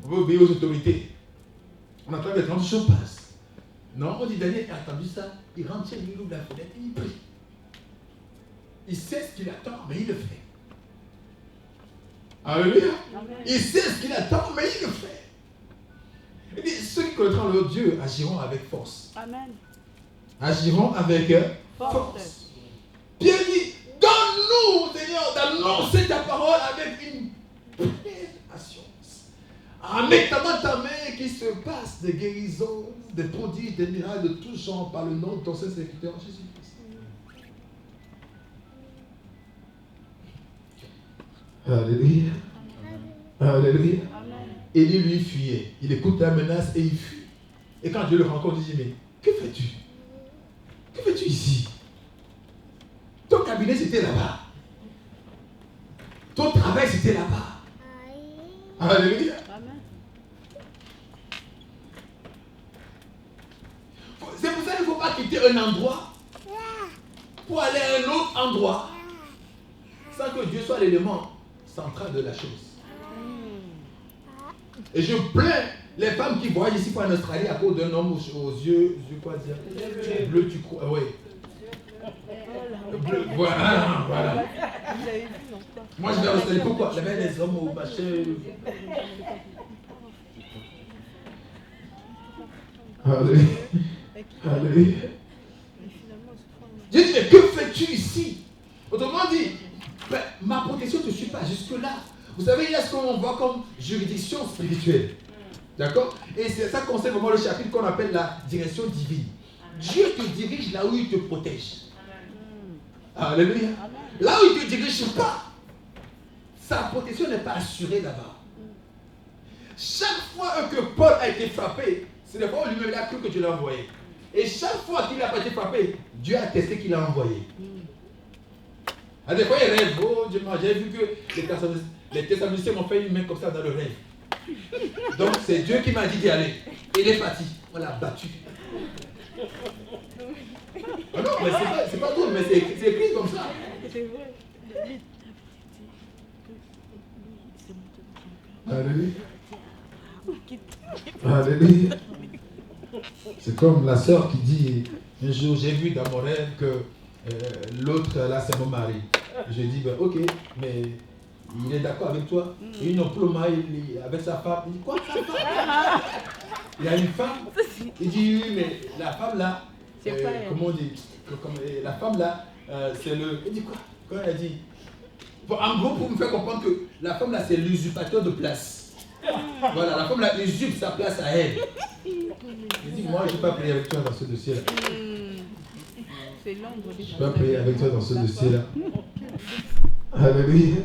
On va obéir aux autorités. On attend que 30 jours passent. Non, on dit Daniel a attendu ça. Il rentre chez lui, il ouvre la fenêtre et il prie. Il sait ce qu'il attend, mais il le fait. Alléluia. Il sait ce qu'il attend, mais il le fait. Il dit, ceux qui connaîtront leur Dieu agiront avec force.
Amen.
Agiront avec force. Pierre dit, donne-nous, Seigneur, d'annoncer ta parole avec une pleine assurance. En étendant ta main qui se passe des guérisons, des prodiges, des miracles de tout genre par le nom de ton Saint Serviteur Jésus-Christ. Alléluia. Alléluia. Élie lui fuyait. Il écoute la menace et il fuit. Et quand Dieu le rencontre, il dit, mais que fais-tu? Que fais-tu ici? Ton cabinet c'était là-bas. Ton travail c'était là-bas. Alléluia. c'est pour ça qu'il ne faut pas quitter un endroit pour aller à un autre endroit sans que Dieu soit l'élément central de la chose. Et je plains les femmes qui voyagent ici pour en Australie à cause d'un homme aux yeux quoi dire, bleu, tu crois, oui. Bleu, voilà, voilà.
Vous avez vu, non?
Moi je vais en Australie, pourquoi? Là-bas les hommes au machin. Alléluia. Alléluia. Je dis, mais que fais-tu ici? Autrement dit, ben, ma protection ne te suit pas jusque-là. Vous savez, il y a ce qu'on voit comme juridiction spirituelle. D'accord? Et c'est ça qu'on sait vraiment le chapitre qu'on appelle la direction divine. Dieu te dirige là où il te protège. Alléluia. Là où il ne te dirige pas, sa protection n'est pas assurée là-bas. Chaque fois que Paul a été frappé, c'est le fois où lui-même a cru que Dieu l'a envoyé. Et chaque fois qu'il n'a pas été frappé, Dieu a testé qu'il l'a envoyé. À des fois, il rêve. Oh Dieu, j'ai vu que les Thessaloniciens m'ont fait une main comme ça dans le rêve. Donc c'est Dieu qui m'a dit d'y aller. Il est parti. On l'a battu. Ah non, mais c'est pas drôle, mais c'est écrit comme ça.
C'est vrai.
Alléluia. Alléluia. C'est comme la sœur qui dit, un jour j'ai vu dans mon rêve que l'autre là c'est mon mari. Je dis, ben, ok, mais il est d'accord avec toi. Et une ploma avec sa femme. Il dit, quoi sa femme? Il y a une femme. Il dit, oui, mais la femme là, comment on dit, la femme là, c'est le... Il dit quoi? Quand elle a dit, bon, en gros, pour me faire comprendre que la femme là, c'est l'usurpateur de place. Voilà, la femme là usurpe sa place à elle. Il dit, moi, je ne vais pas prier avec toi dans ce dossier-là.
C'est l'ombre.
Je ne vais pas prier avec toi dans ce dossier-là. Alléluia.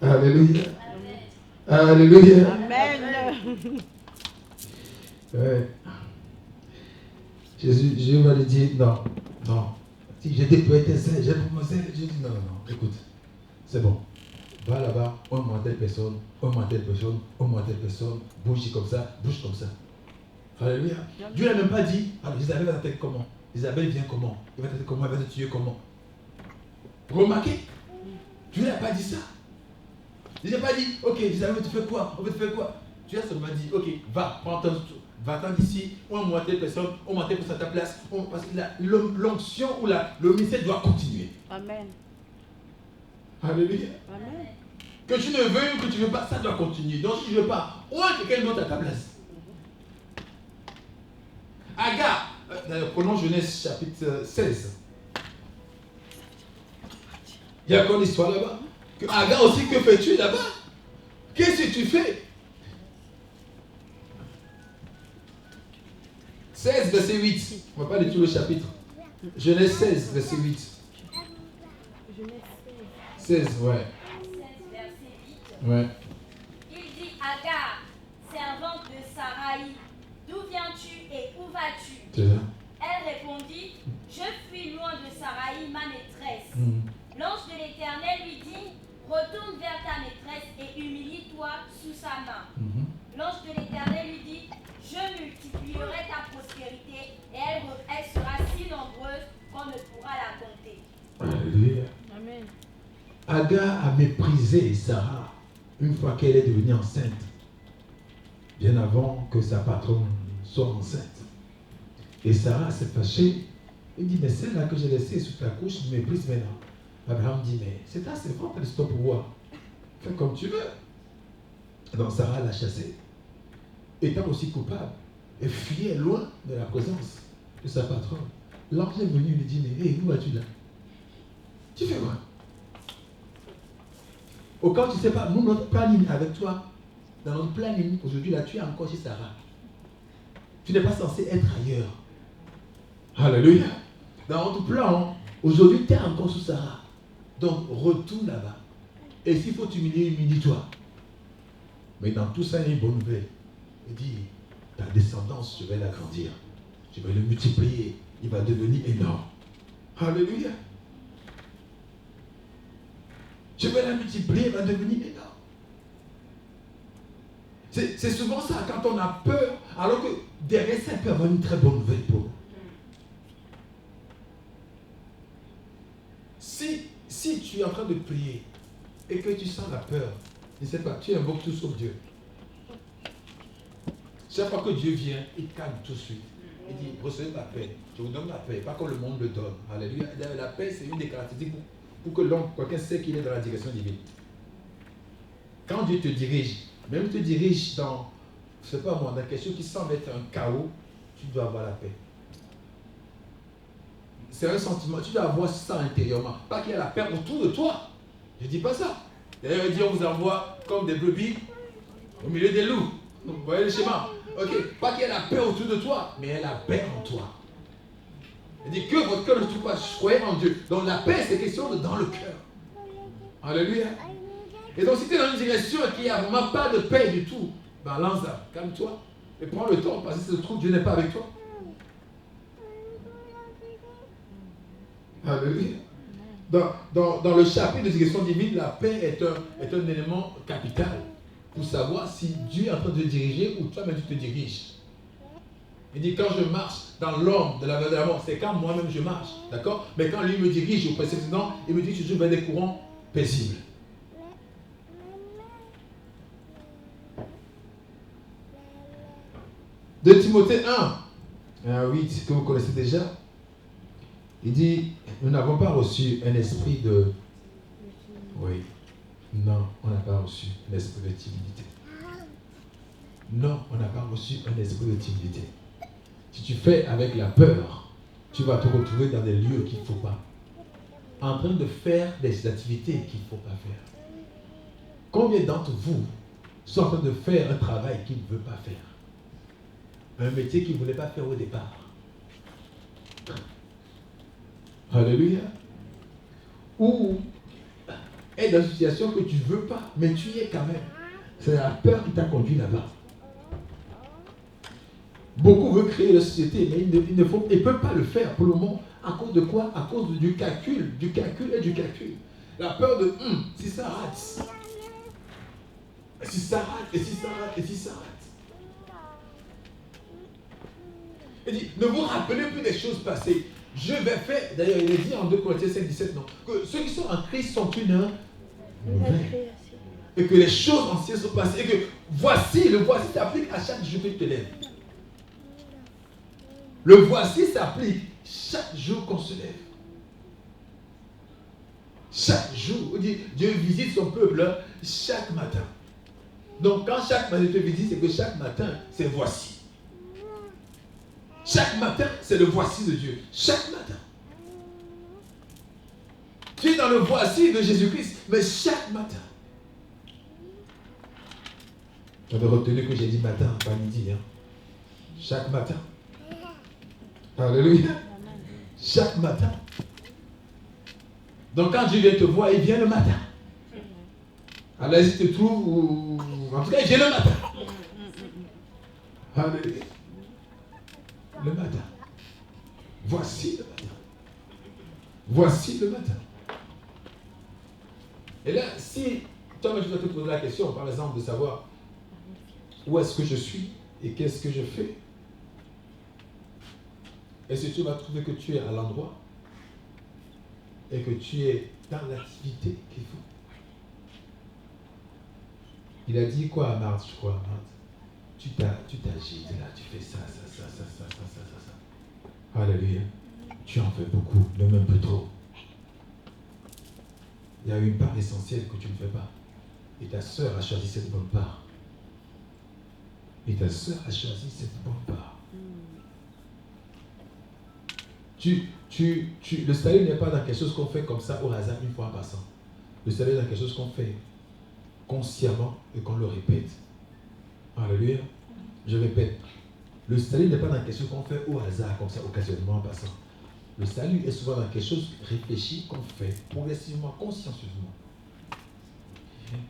Alléluia. Alléluia.
Amen.
Ouais. Jésus va lui dire, non, non. Si j'ai déployé tes ailes, j'ai pour mes ailes. J'ai dit, non, non, non, écoute, c'est bon. Va là-bas, on monte telle personne, on monte telle personne, on monte telle personne, bouge comme ça, bouge comme ça. Alléluia. Dieu n'a même pas dit, alors Isabelle va t'attaquer comment? Isabelle vient comment? Il va t'attaquer comment? Il va te tuer comment? Remarquez, Dieu n'a pas dit ça. Il n'a pas dit, ok, Isabelle, tu fais quoi? On veut te faire quoi? Dieu a seulement dit, ok, va, va-t'en d'ici, on va monter personne, on va monter pour ta place, parce que l'onction ou le ministère doit continuer.
Amen.
Alléluia.
Amen.
Que tu ne veux ou que tu ne veux pas, ça doit continuer. Donc si tu ne veux pas, on a quelqu'un d'autre à ta place. Agar, prenons Genèse chapitre 16. Il y a encore une histoire là-bas. Que Agar aussi, que fais-tu là-bas? Qu'est-ce que tu fais? 16, verset 8. On ne va pas lire tout le chapitre. Genèse 16, verset 8. 16, ouais.
16, verset 8.
Ouais.
Il dit, Agar, servante de Sarai, d'où viens-tu et où vas-tu?
C'est ça.
Elle répondit, je fuis loin de Sarai, ma maîtresse. L'ange de l'Éternel lui dit, retourne vers ta maîtresse et humilie-toi sous sa main. L'ange de l'Éternel lui dit, je multiplierai ta prospérité et elle sera si nombreuse qu'on ne pourra la compter.
Alléluia.
Amen.
Agar a méprisé Sarah une fois qu'elle est devenue enceinte, bien avant que sa patronne soit enceinte. Et Sarah s'est fâchée. Il dit, mais celle-là que j'ai laissée sous ta couche me méprise maintenant. Abraham dit, mais c'est ta servante, elle est ton pouvoir. Fais comme tu veux. Donc Sarah l'a chassée. Étant aussi coupable, et fuyait loin de la présence de sa patronne. L'ange est venu lui dire, mais hey, où vas-tu là? Tu fais quoi? Au cas où tu ne sais pas, nous, notre planning avec toi, dans notre planning, aujourd'hui, là, tu es encore chez Sarah. Tu n'es pas censé être ailleurs. Alléluia. Dans notre plan, aujourd'hui, tu es encore sous Sarah. Donc, retourne là-bas. Et s'il faut t'humilier, humilie-toi. Mais dans tout ça, il y a une bonne nouvelle. Il dit, ta descendance, je vais l'agrandir. Je vais le multiplier. Il va devenir énorme. Alléluia. Je vais la multiplier, elle va devenir énorme. C'est souvent ça, quand on a peur,
Alors que derrière ça, il peut y avoir une très bonne nouvelle pour nous. Si tu es en train de prier et que tu sens la peur, je ne sais pas, tu invoques tout sauf Dieu. Chaque fois que Dieu vient, il calme tout de suite. Il dit, recevez la paix. Je vous donne la paix, pas comme le monde le donne. Alléluia. La paix, c'est une des caractéristiques pour que l'homme, quelqu'un sait qu'il est dans la direction divine. Quand Dieu te dirige, même te dirige dans, je ne sais pas moi, dans quelque chose qui semble être un chaos, tu dois avoir la paix. C'est un sentiment, tu dois avoir ça intérieurement. Pas qu'il y ait la paix autour de toi. Je ne dis pas ça. D'ailleurs, il dit, on vous envoie comme des brebis au milieu des loups. Vous voyez le schéma? Ok, pas qu'il y ait la paix autour de toi, mais il y a la paix en toi. Il dit que votre cœur ne se trouve pas, croyez en Dieu. Donc la paix, c'est question de dans le cœur. Alléluia. Et donc si tu es dans une direction et qu'il n'y a vraiment pas de paix du tout, ben lance-la, calme-toi et prends le temps parce que si ça se trouve, Dieu n'est pas avec toi. Alléluia. Dans le chapitre de direction divine, la paix est un élément capital pour savoir si Dieu est en train de te diriger ou toi-même tu te diriges. Il dit quand je marche dans l'ombre de la vallée de la mort, c'est quand moi-même je marche, d'accord? Mais quand lui me dirige au précédent, il me dit toujours vers des courants paisibles. De Timothée 1, 8, que vous connaissez déjà, il dit, nous n'avons pas reçu un esprit de... Oui, non, on n'a pas reçu un esprit de timidité. Non, on n'a pas reçu un esprit de timidité. Si tu fais avec la peur, tu vas te retrouver dans des lieux qu'il ne faut pas. En train de faire des activités qu'il ne faut pas faire. Combien d'entre vous sont en train de faire un travail qu'ils ne veulent pas faire? Un métier qu'ils ne voulaient pas faire au départ. Alléluia. Ou être dans une situation que tu ne veux pas, mais tu y es quand même. C'est la peur qui t'a conduit là-bas. Beaucoup veulent créer la société, mais ils ne peuvent pas le faire pour le moment. À cause de quoi? À cause du calcul et du calcul. La peur de si ça rate. Si ça rate, et si ça rate, et si ça rate. Il dit, ne vous rappelez plus des choses passées. Je vais faire, d'ailleurs il est dit en 2 Corinthiens 5, 17, non, que ceux qui sont en Christ sont une nouvelle. Et que les choses anciennes sont passées. Et que le voici s'applique à chaque jour que tu te lèves. Le voici s'applique chaque jour qu'on se lève. Chaque jour, on dit, Dieu visite son peuple chaque matin. Donc quand chaque matin te visite, c'est que chaque matin, c'est voici. Chaque matin, c'est le voici de Dieu. Chaque matin. Tu es dans le voici de Jésus-Christ, mais chaque matin. Tu as retenu que j'ai dit matin, pas midi. Hein? Chaque matin. Alléluia. Chaque matin. Donc quand Dieu vient te voir, il vient le matin. Alors il te trouve, ou en tout cas, il vient le matin. Alléluia. Le matin. Voici le matin. Voici le matin. Et là, si toi, je dois te poser la question, par exemple, de savoir où est-ce que je suis et qu'est-ce que je fais, est-ce que tu vas trouver que tu es à l'endroit et que tu es dans l'activité qu'il faut? Il a dit quoi à Marthe, je crois, Marthe? Tu t'agites là, tu fais ça. Alléluia. Tu en fais beaucoup, ne même plus trop. Il y a une part essentielle que tu ne fais pas. Et ta sœur a choisi cette bonne part. Le salut n'est pas dans quelque chose qu'on fait comme ça au hasard une fois en passant. Le salut est dans quelque chose qu'on fait consciemment et qu'on le répète. Alléluia. Je répète. Le salut n'est pas dans quelque chose qu'on fait au hasard, comme ça, occasionnellement en passant. Le salut est souvent dans quelque chose réfléchi qu'on fait progressivement, consciencieusement.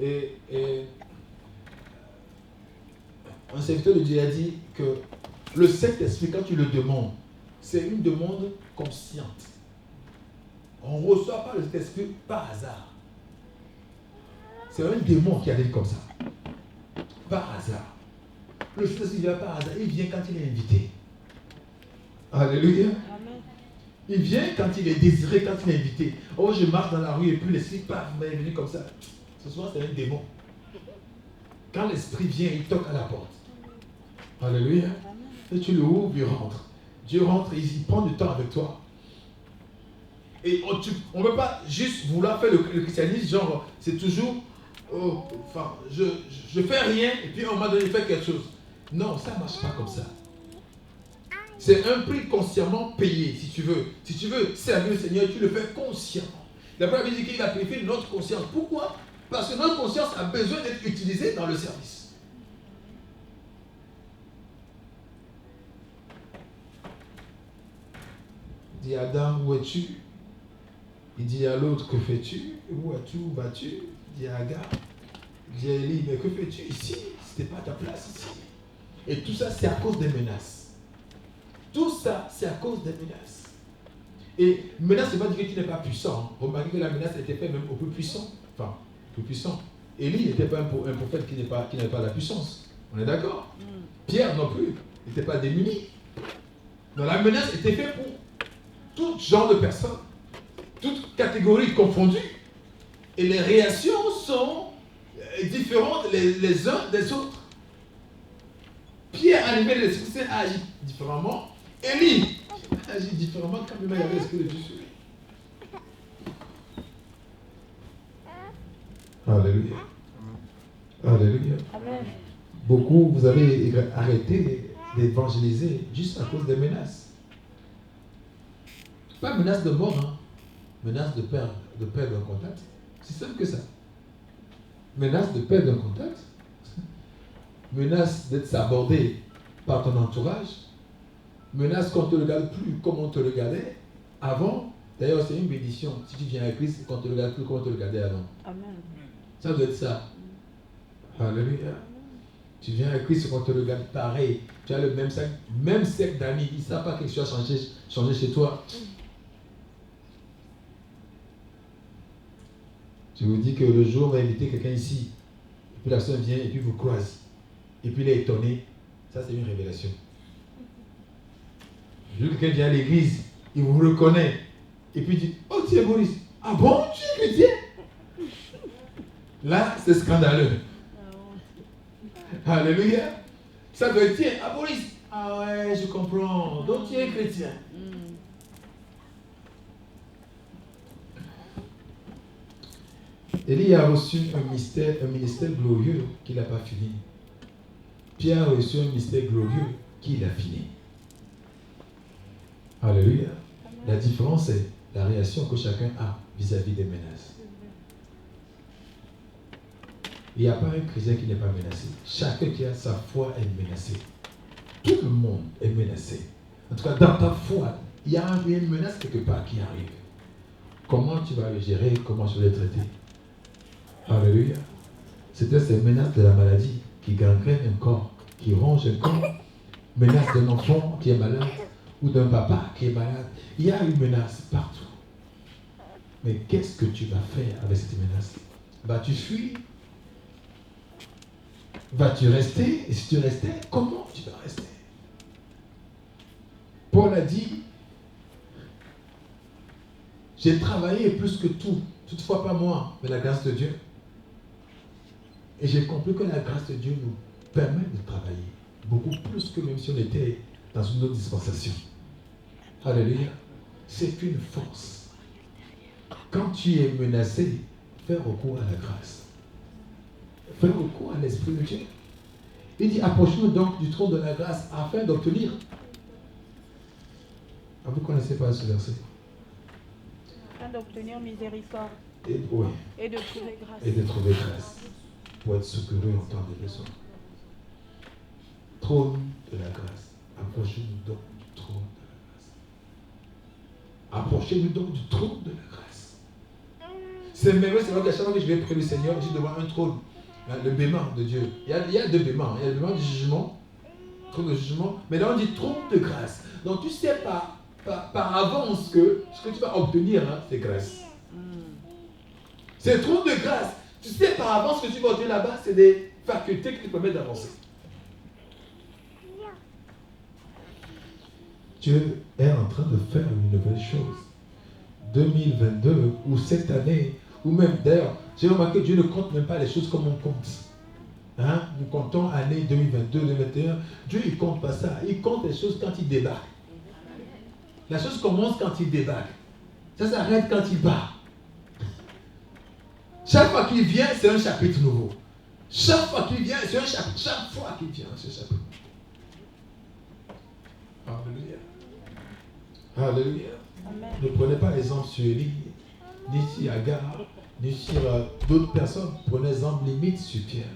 Et un serviteur de Dieu a dit que le Saint-Esprit, quand tu le demandes, c'est une demande consciente. On ne reçoit pas le Saint-Esprit par hasard. C'est un démon qui a dit comme ça. Par hasard. Le Saint-Esprit ne vient pas par hasard, il vient quand il est invité. Alléluia.
Amen.
Il vient quand il est désiré, quand il est invité. Oh, je marche dans la rue et puis l'esprit, paf, m'est venu comme ça. Ce soir, c'est un démon. Quand l'esprit vient, il toque à la porte. Alléluia. Et tu le ouvres, il rentre. Dieu rentre, il prend du temps avec toi. Et on ne peut pas juste vouloir faire le christianisme, genre, c'est toujours, oh, enfin, je fais rien, et puis on m'a donné de faire quelque chose. Non, ça ne marche pas comme ça. C'est un prix consciemment payé, si tu veux. Si tu veux servir le Seigneur, tu le fais consciemment. La Bible dit qu'il a purifié notre conscience. Pourquoi? Parce que notre conscience a besoin d'être utilisée dans le service. Il dit Adam, où es-tu? Il dit à l'autre, que fais-tu? Où es-tu? Où vas-tu? Il dit à Agar. Il dit à Élie, mais que fais-tu ici? C'était pas ta place ici. Et tout ça, c'est à cause des menaces. Tout ça, c'est à cause des menaces. Et menace, c'est pas dire que tu n'es pas puissant. Remarquez que la menace était faite même au plus puissant. Enfin, plus puissant. Élie n'était pas un prophète qui n'avait pas la puissance. On est d'accord? Pierre non plus. Il n'était pas démuni. Donc la menace était faite pour tout genre de personnes. Toutes catégories confondues. Et les réactions sont différentes les uns des autres. Pierre, animé de l'Esprit Saint, agit différemment. Élie agit différemment quand même il y avait l'Esprit de Dieu sur lui. Alléluia. Alléluia.
Amen.
Beaucoup, vous avez arrêté d'évangéliser juste à cause des menaces. Pas menace de mort, hein. Menace de perdre un contact. C'est simple que ça. Menace de perdre un contact. Menace d'être sabordé par ton entourage. Menace qu'on ne te regarde plus comme on te regardait avant. D'ailleurs, c'est une bénédiction. Si tu viens à Christ, qu'on ne te regarde plus comme on te regardait avant.
Amen.
Ça doit être ça. Alléluia. Tu viens à Christ, qu'on te regarde pareil. Tu as le même cercle d'amis. Ils ne savent pas quelque chose a changé chez toi. Je vous dis que le jour où on va inviter quelqu'un ici, et puis la personne vient et puis vous croise, et puis il est étonné, ça c'est une révélation. Le jour où quelqu'un vient à l'église, il vous reconnaît, et puis il dit, oh tu es Boris, ah bon, tu es chrétien? Là, c'est scandaleux. Alléluia. Ça doit être, tiens, ah Boris, ah ouais, je comprends, donc tu es chrétien. Élie a reçu un ministère glorieux qu'il n'a pas fini. Pierre a reçu un ministère glorieux qu'il a fini. Alléluia. La différence, c'est la réaction que chacun a vis-à-vis des menaces. Il n'y a pas un chrétien qui n'est pas menacé. Chacun qui a sa foi est menacé. Tout le monde est menacé. En tout cas, dans ta foi, il y a une menace quelque part qui arrive. Comment tu vas le gérer? Comment tu vas le traiter? Alléluia. C'était ces menaces de la maladie qui gangrènent un corps, qui rongent un corps. Menace d'un enfant qui est malade ou d'un papa qui est malade. Il y a une menace partout. Mais qu'est-ce que tu vas faire avec cette menace? Vas-tu fuir? Vas-tu rester? Et si tu restais, comment tu vas rester? Paul a dit, j'ai travaillé plus que tout, toutefois pas moi, mais la grâce de Dieu. Et j'ai compris que la grâce de Dieu nous permet de travailler beaucoup plus que même si on était dans une autre dispensation. Alléluia. C'est une force. Quand tu es menacé, fais recours à la grâce. Fais recours à l'Esprit de Dieu. Il dit, approchons-nous donc du trône de la grâce afin d'obtenir. Ah, vous ne connaissez pas ce verset?
Afin d'obtenir miséricorde.
Oui.
Et de trouver grâce.
Et de trouver grâce. Pour être secouru en temps de besoin. Trône de la grâce. Approchez-nous donc du trône de la grâce. Approchez-nous donc du trône de la grâce. C'est merveilleux, c'est vrai que chaque fois que je vais près du Seigneur, je suis devant un trône. Le baiement de Dieu. Il y a deux baiements. Il y a le baiement du jugement, trône de jugement, mais là on dit trône de grâce. Donc tu sais par avance que ce que tu vas obtenir, hein, c'est grâce. C'est trône de grâce. Tu sais par avance que tu vas obtenir là-bas, c'est des facultés qui te permettent d'avancer.
Dieu est en train de faire une nouvelle chose. 2022 ou cette année, ou même d'ailleurs, j'ai remarqué que Dieu ne compte même pas les choses comme on compte. Hein? Nous comptons année 2022, 2021. Dieu il compte pas ça. Il compte les choses quand il débarque. La chose commence quand il débarque. Ça s'arrête quand il part. Chaque fois qu'il vient, c'est un chapitre nouveau. Chaque fois qu'il vient, c'est un chapitre. Chaque fois qu'il vient, c'est un chapitre. Alléluia. Alléluia.
Amen.
Ne prenez pas exemple sur Élie, ni sur Agar, ni sur d'autres personnes. Prenez exemple limite sur Pierre.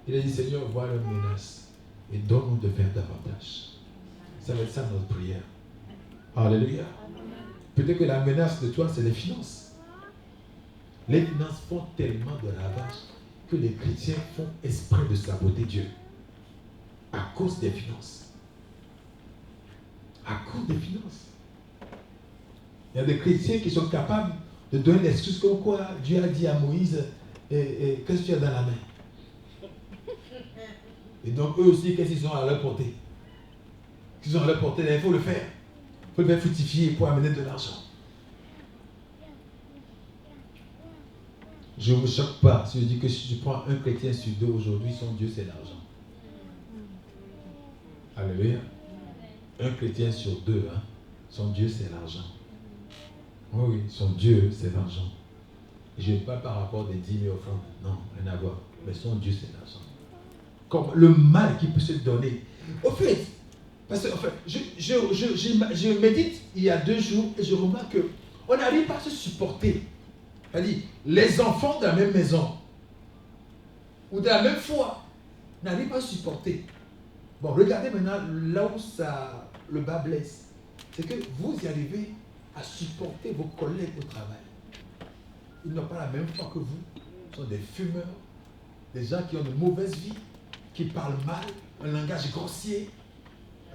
Il a dit, Seigneur, voilà une menace et donne-nous de faire davantage. Ça va être ça notre prière. Alléluia. Peut-être que la menace de toi, c'est les finances. Les finances font tellement de ravages que les chrétiens font exprès de saboter Dieu. À cause des finances. À cause des finances. Il y a des chrétiens qui sont capables de donner des excuses comme quoi Dieu a dit à Moïse, qu'est-ce que tu as dans la main? Et donc eux aussi, qu'est-ce qu'ils ont à leur porter? Qu'ils ont à leur porter, il faut le faire. Il faut le faire fructifier pour amener de l'argent. Je ne vous choque pas si je dis que si tu prends un chrétien sur deux aujourd'hui, son Dieu c'est l'argent. Alléluia. Un chrétien sur deux, hein, son Dieu c'est l'argent. Oui, son Dieu c'est l'argent. Je ne parle pas par rapport des 10 000 offrandes, non, rien à voir. Mais son Dieu c'est l'argent. Comme le mal qu'il peut se donner. Au fait, parce que, en fait, je médite il y a 2 jours et je remarque qu'on n'arrive pas à se supporter. C'est-à-dire, les enfants de la même maison ou de la même foi n'arrivent pas à se supporter. Bon, regardez maintenant là où ça, le bas blesse. C'est que vous y arrivez à supporter vos collègues au travail. Ils n'ont pas la même foi que vous. Ils sont des fumeurs, des gens qui ont de mauvaises vies, qui parlent mal, un langage grossier.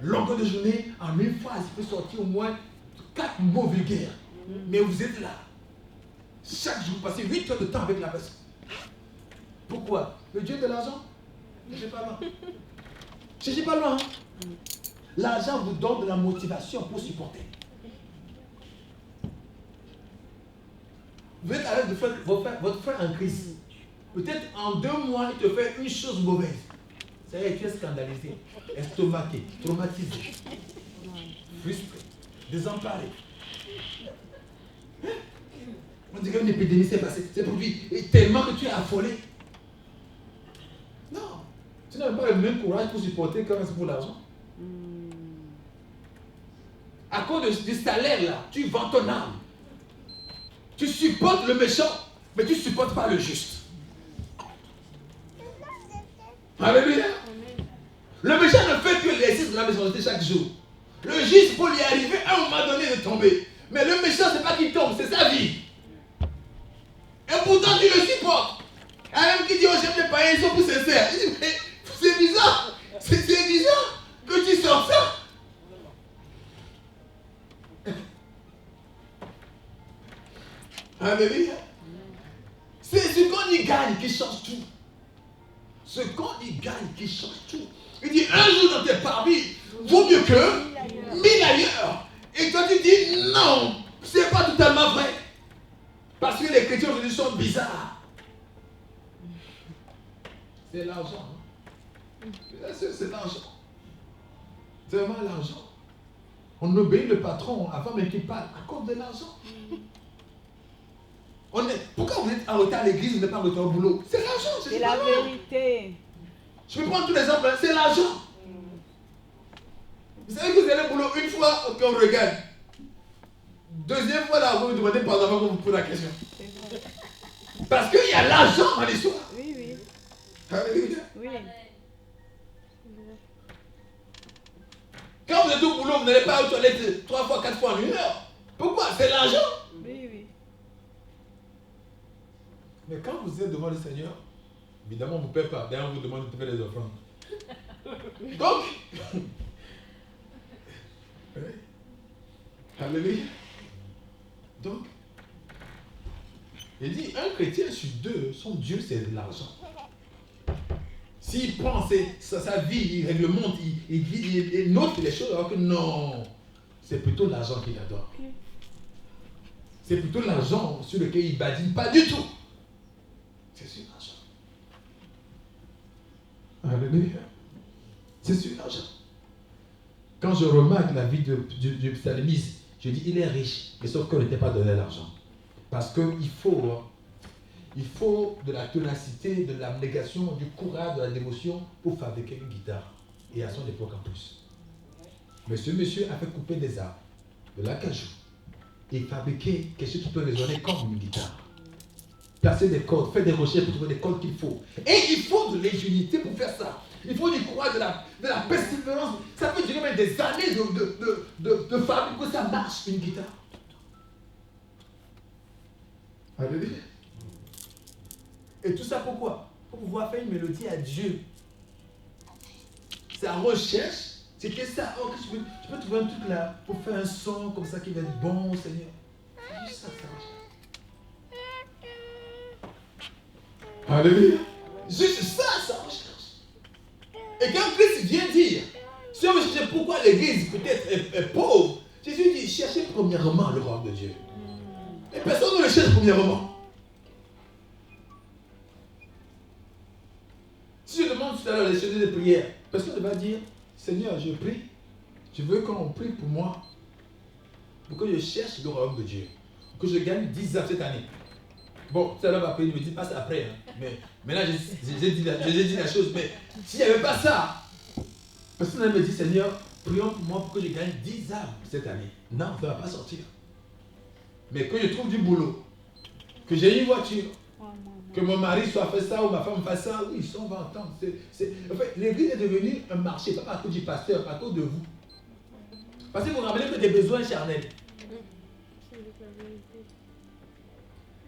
Longueur de journée, en une phrase, il peut sortir au moins 4 mots vulgaires. Mais vous êtes là. Chaque jour, vous passez 8 heures de temps avec la personne. Pourquoi? Le Dieu de l'argent? Ne cherchez pas loin. Cherchez pas loin. Hein? L'argent vous donne de la motivation pour supporter. Vous êtes à l'aise de faire votre frère en crise. Peut-être en 2 mois, il te fait une chose mauvaise. Ça y est, tu es scandalisé, estomaqué, traumatisé, frustré, désemparé. On dirait qu'une épidémie s'est passée, s'est produite, et tellement que tu es affolé. Non, tu n'as pas le même courage pour supporter quand c'est pour l'argent. À cause du salaire là, tu vends ton âme. Tu supportes le méchant, mais tu ne supportes pas le juste. Alléluia. Le méchant ne fait que l'exercice de la méchanceté chaque jour. Le juste pour lui arriver à un moment donné de tomber. Mais le méchant, ce n'est pas qu'il tombe, c'est sa vie. Et pourtant, tu le supportes. Il y a même qui dit, oh, j'aime les païens, ils sont pour sincères. Il dit, mais c'est bizarre. C'est bizarre que tu sors ça. Alléluia. C'est ce qu'on y gagne qui change tout. Ce qu'on y gagne qui change tout. Il dit, un jour dans tes parvis vaut mieux que 1000 ailleurs. Et toi tu dis, non, c'est pas totalement vrai. Parce que les chrétiens aujourd'hui sont bizarres. C'est l'argent. Hein? C'est l'argent. C'est vraiment l'argent. On obéit le patron avant même qu'il parle à cause de l'argent. Pourquoi vous êtes en retard à l'église, vous n'êtes pas en retard au boulot? C'est l'argent.
C'est la vérité.
Je peux prendre tous les exemples, c'est l'argent. Vous savez que vous allez au boulot une fois, ok, on regarde. Deuxième fois, là, vous me demandez pardon avant qu'on vous pose la question. Parce qu'il y a l'argent dans l'histoire.
Oui, oui.
Alléluia.
Oui.
Quand vous êtes au boulot, vous n'allez pas aux toilettes 3 fois, 4 fois en 1 heure. Pourquoi? C'est l'argent.
Oui, oui.
Mais quand vous êtes devant le Seigneur, évidemment, on ne vous paie pas. D'ailleurs, on vous demande de payer les offrandes. Donc, oui. Alléluia. Donc, il dit, un chrétien sur 2, son Dieu, c'est l'argent.
S'il prend sa vie, il réglemente, il note les choses, alors que non, c'est plutôt l'argent qu'il adore. C'est plutôt l'argent sur lequel il badine, pas du tout. C'est sur l'argent. Alléluia. C'est sur l'argent. Quand je remarque la vie du psalmiste, je dis il est riche, mais sauf qu'on n'était pas donné l'argent. Parce qu'il faut de la ténacité, de l'abnégation, du courage, de la dévotion pour fabriquer une guitare. Et à son époque en plus. Mais ce monsieur a fait couper des arbres, de l'acajou, et fabriquer quelque chose qui peut résonner comme une guitare. Placer des cordes, faire des recherches pour trouver des cordes qu'il faut. Et il faut de l'ingéniosité pour faire ça. Il faut du courage, de la persévérance. Ça peut durer même des années de fabriquer que ça marche, une guitare. Alléluia. Et tout ça pourquoi? Pour pouvoir faire une mélodie à Dieu. Sa recherche, c'était ça. Oh, tu peux trouver un truc là pour faire un son comme ça qui va être bon, Seigneur. C'est juste ça, ça recherche. Alléluia. Juste ça, ça recherche. Et quand Christ vient dire, si on veut chercher pourquoi l'église peut-être est pauvre, Jésus dit, cherchez premièrement le royaume de Dieu. Et personne ne le cherche premièrement. Si je demande tout à l'heure les choses de prière, personne ne va dire, Seigneur, je prie. Je veux qu'on prie pour moi. Pour que je cherche le royaume de Dieu. Pour que je gagne 10 ans cette année. Bon, tout à l'heure, il me dit pas ça après. Hein. Mais maintenant, j'ai dit la chose. Mais s'il n'y avait pas ça, personne ne me dit, Seigneur, prions pour moi pour que je gagne 10 âmes cette année. Non, ça ne va pas sortir. Mais que je trouve du boulot, que j'ai une voiture, que mon mari soit fait ça ou ma femme fasse ça, oui, on va entendre. En fait, l'église est devenue un marché, pas à cause du pasteur, pas à cause de vous. Parce que vous rappelez que des besoins charnels.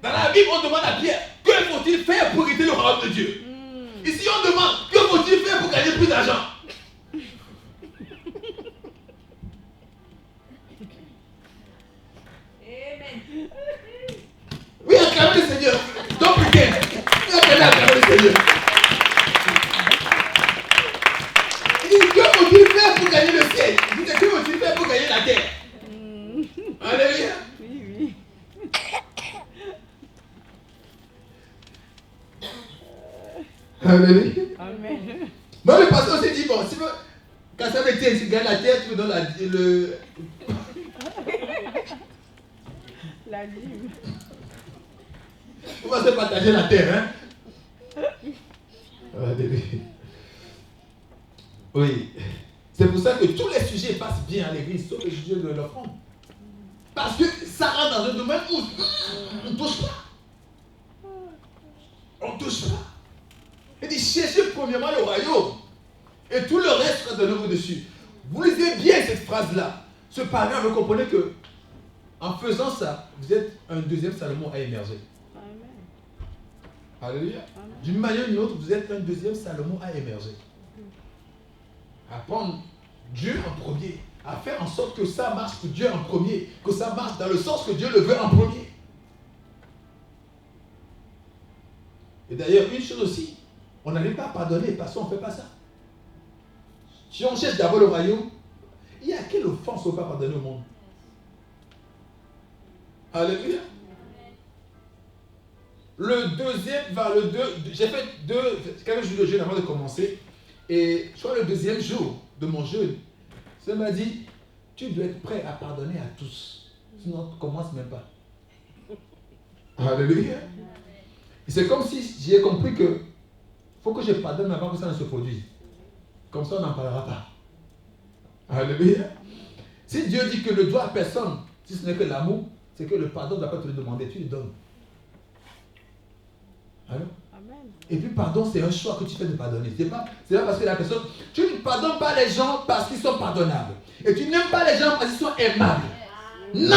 Dans la Bible, on demande à Pierre, que faut-il faire pour hériter le royaume de Dieu? Ici, on demande, que faut-il faire pour gagner plus d'argent?
Amen.
Oui, acclamez le Seigneur. Donc, week-end. Oui, acclamez le Seigneur. Il dit, que faut-il faire pour gagner le ciel? Il dit, que faut-il faire pour gagner la terre? Alléluia.
Oui, oui.
Alléluia.
Amen.
Moi, le pasteur s'est dit, bon, si quand ça me tient, si tu gagnes la terre, tu me donnes le...
La dîme.
On va se partager la terre, hein? Alléluia. Oui. C'est pour ça que tous les sujets passent bien à l'église, sauf le sujet de l'offrande. Parce que ça rentre dans un domaine où on ne touche pas. On ne touche pas. Il dit, cherchez premièrement le royaume. Et tout le reste sera donné au-dessus. Vous lisez bien cette phrase-là. Ce paragraphe, vous comprenez que en faisant ça, vous êtes un deuxième Salomon à émerger.
Amen.
Alléluia. D'une manière ou d'une autre, vous êtes un deuxième Salomon à émerger. À prendre Dieu en premier. À faire en sorte que ça marche pour Dieu en premier. Que ça marche dans le sens que Dieu le veut en premier. Et d'ailleurs, une chose aussi, on n'arrive pas à pardonner parce qu'on ne fait pas ça. Si on cherche d'abord le royaume, il y a quelle offense on ne peut pas pardonner au monde? Alléluia. Le deuxième, j'ai fait quelques jours de jeûne avant de commencer. Et soit le deuxième jour de mon jeûne, ça m'a dit, tu dois être prêt à pardonner à tous. Sinon, tu ne commences même pas. Alléluia. Et c'est comme si j'ai compris que faut que je pardonne avant que ça ne se produise. Comme ça, on n'en parlera pas. Alléluia. Si Dieu dit que ne doit à personne, si ce n'est que l'amour, c'est que le pardon ne doit pas te le demander, tu le donnes. Alors?
Amen.
Et puis pardon, c'est un choix que tu fais de pardonner. C'est pas parce que la personne, tu ne pardonnes pas les gens parce qu'ils sont pardonnables. Et tu n'aimes pas les gens parce qu'ils sont aimables. Non!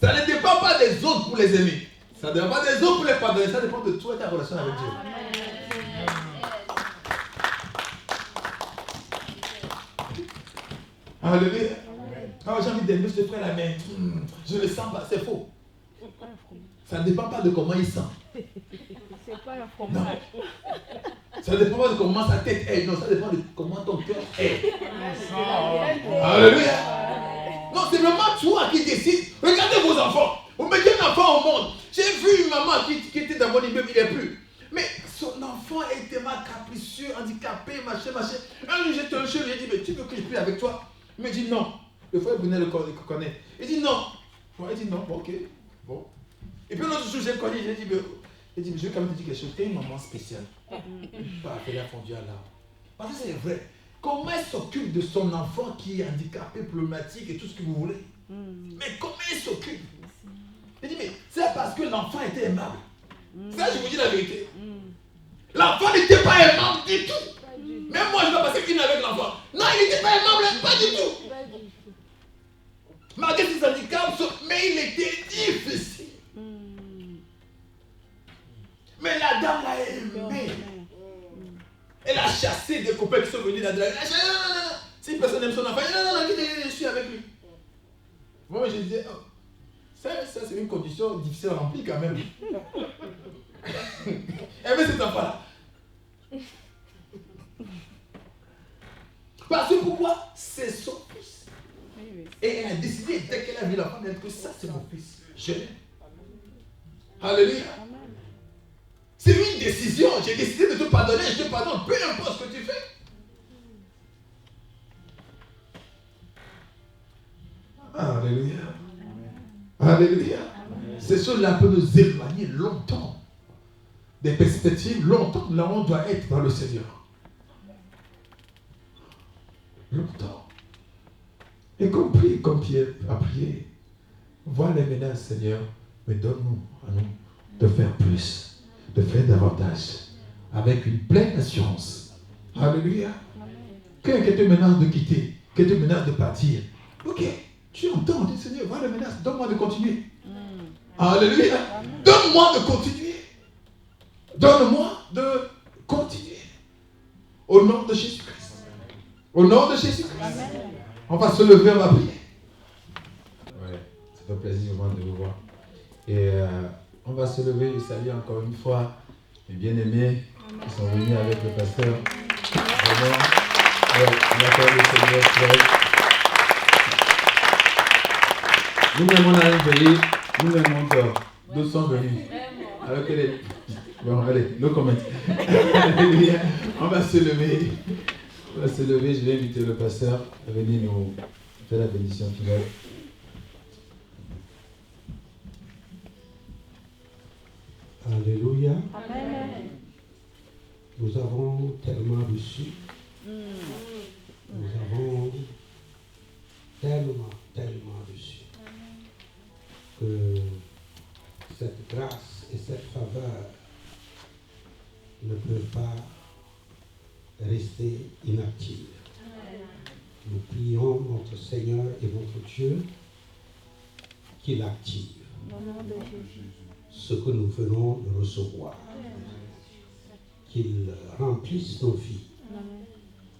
Ça ne dépend pas des autres pour les aimer. Ça ne dépend pas des autres pour les pardonner. Ça dépend de toi et ta relation avec Dieu. Alléluia. Ah, j'ai envie d'aimer ce frère la main. Je ne le sens pas, c'est faux. Ça ne dépend pas de comment il sent.
C'est pas un fromage.
Ça dépend pas de comment sa tête est. Non, ça dépend de comment ton cœur est.
Alléluia.
Alléluia. Non, c'est vraiment toi qui décides. Regardez vos enfants. Vous mettez un enfant au monde. J'ai vu une maman qui était dans mon immeuble, il n'est plus. Mais son enfant est tellement capricieux, handicapé, machin. Un jour, j'étais un jeune, j'ai dit, mais tu veux que je prie avec toi? Il me dit non. Le frère Brunel le connaît. Il dit non. Il dit non, bon, ok. Bon. Et puis l'autre jour, j'ai connu, j'ai dit, je vais quand même te dire quelque chose. Tu es une maman spéciale. Pas appeler la fondue à l'arbre. Parce que c'est vrai. Comment elle s'occupe de son enfant qui est handicapé, problématique et tout ce que vous voulez? Mais comment elle s'occupe? Il dit, mais c'est parce que l'enfant était aimable. Ça, je vous dis la vérité. L'enfant n'était pas aimable du tout. Même moi, je vais passer une avec l'enfant. Non, il n'était pas aimable, pas du tout. Malgré ses handicaps, mais il était difficile. Mais la dame l'a aimé. Elle a chassé des copains qui sont venus là. Elle a dit, non. Si personne n'aime son enfant, non, je suis avec lui. Moi, je disais, oh, ça c'est une condition difficile à remplir quand même. Aimer cet enfant-là. Parce que pourquoi? C'est son fils. Et elle a décidé, dès qu'elle a mis l'enfant, que ça c'est mon fils. Je l'aime. Alléluia. C'est une décision. J'ai décidé de te pardonner, je te pardonne, peu importe ce que tu fais. Alléluia. Alléluia. Ces choses-là peuvent nous éloigner longtemps des perspectives, longtemps là où on doit être dans le Seigneur. Longtemps. Et comme Pierre a prié, vois les menaces, Seigneur, mais donne-nous à nous de faire plus, de faire davantage, avec une pleine assurance. Alléluia. Quelqu'un te menace de quitter, quelqu'un te menace de partir. Ok, tu entends, dis Seigneur, vois les menaces, donne-moi de continuer. Alléluia. Donne-moi de continuer. Donne-moi de continuer. Au nom de Jésus-Christ. Au nom de Jésus-Christ. On va se lever, on va prier. Ouais, c'est un plaisir vraiment de vous voir. Et on va se lever et saluer encore une fois les bien-aimés qui sont venus avec le pasteur. Vraiment, on accorde le Seigneur très. Nous-mêmes, on a un pays, nous-mêmes, on dort. D'autres sont venus. Alors que les... Bon, allez, no comment. On va se lever. On va se lever. Je vais inviter le pasteur à venir nous faire la bénédiction finale.
Alléluia.
Amen.
Nous avons tellement reçu. Nous avons tellement reçu. Que cette grâce et cette faveur ne peuvent pas rester inactives. Nous prions notre Seigneur et notre Dieu qu'il active ce que nous venons de recevoir. Qu'il remplisse nos vies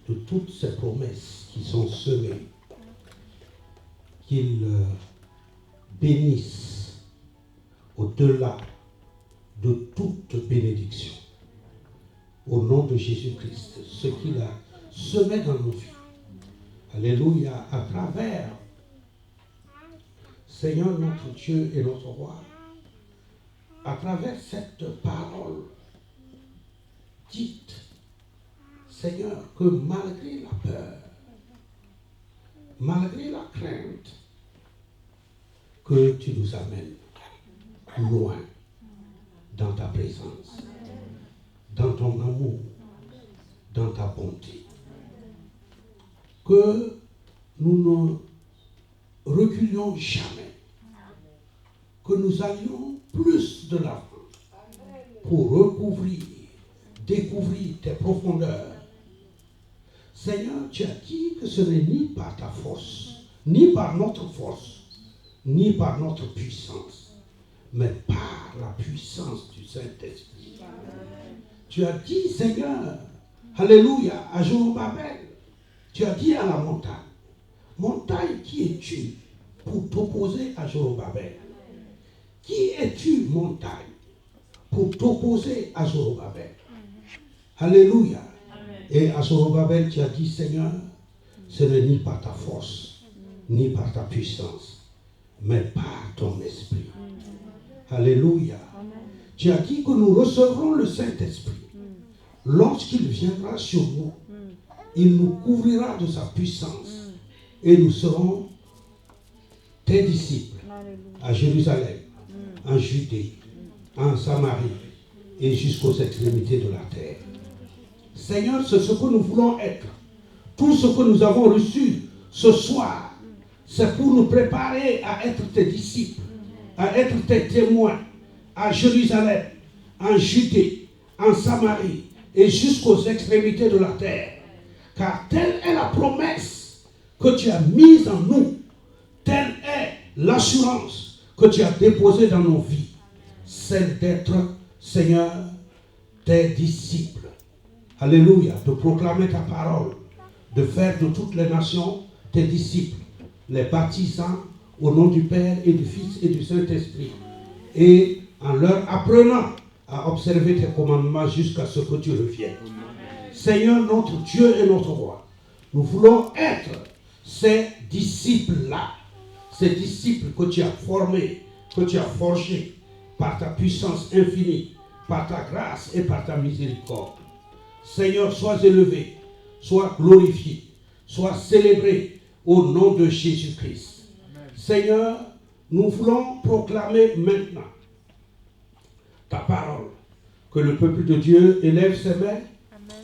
de toutes ces promesses qui sont semées. Qu'il bénisse au-delà de toute bénédiction. Au nom de Jésus-Christ, ce qu'il a semé dans nos vies. Alléluia, à travers, Seigneur notre Dieu et notre Roi, à travers cette parole dite, Seigneur, que malgré la peur, malgré la crainte, que tu nous amènes loin dans ta présence, dans ton amour, dans ta bonté. Que nous ne reculions jamais, que nous allions plus de l'avant pour découvrir tes profondeurs. Seigneur, tu as dit que ce n'est ni par ta force, ni par notre force, ni par notre puissance, mais par la puissance du Saint-Esprit. Tu as dit, Seigneur, alléluia, à Zorobabel, tu as dit à la montagne, montagne, qui es-tu pour t'opposer à Zorobabel? Qui es-tu, montagne, pour t'opposer à Zorobabel? Alléluia. Et à Zorobabel, tu as dit, Seigneur, ce n'est ni par ta force, ni par ta puissance, mais par ton esprit. Alléluia. Tu as dit que nous recevrons le Saint-Esprit. Lorsqu'il viendra sur nous, il nous couvrira de sa puissance et nous serons tes disciples à Jérusalem, en Judée, en Samarie et jusqu'aux extrémités de la terre. Seigneur, c'est ce que nous voulons être. Tout ce que nous avons reçu ce soir, c'est pour nous préparer à être tes disciples, à être tes témoins à Jérusalem, en Judée, en Samarie et jusqu'aux extrémités de la terre. Car telle est la promesse que tu as mise en nous. Telle est l'assurance que tu as déposée dans nos vies. Celle d'être, Seigneur, tes disciples. Alléluia. De proclamer ta parole. De faire de toutes les nations tes disciples. Les baptisant au nom du Père et du Fils et du Saint-Esprit. Et en leur apprenant à observer tes commandements jusqu'à ce que tu reviennes. Seigneur, notre Dieu et notre roi, nous voulons être ces disciples-là, ces disciples que tu as formés, que tu as forgés par ta puissance infinie, par ta grâce et par ta miséricorde. Seigneur, sois élevé, sois glorifié, sois célébré au nom de Jésus-Christ. Seigneur, nous voulons proclamer maintenant ta parole, que le peuple de Dieu élève ses mains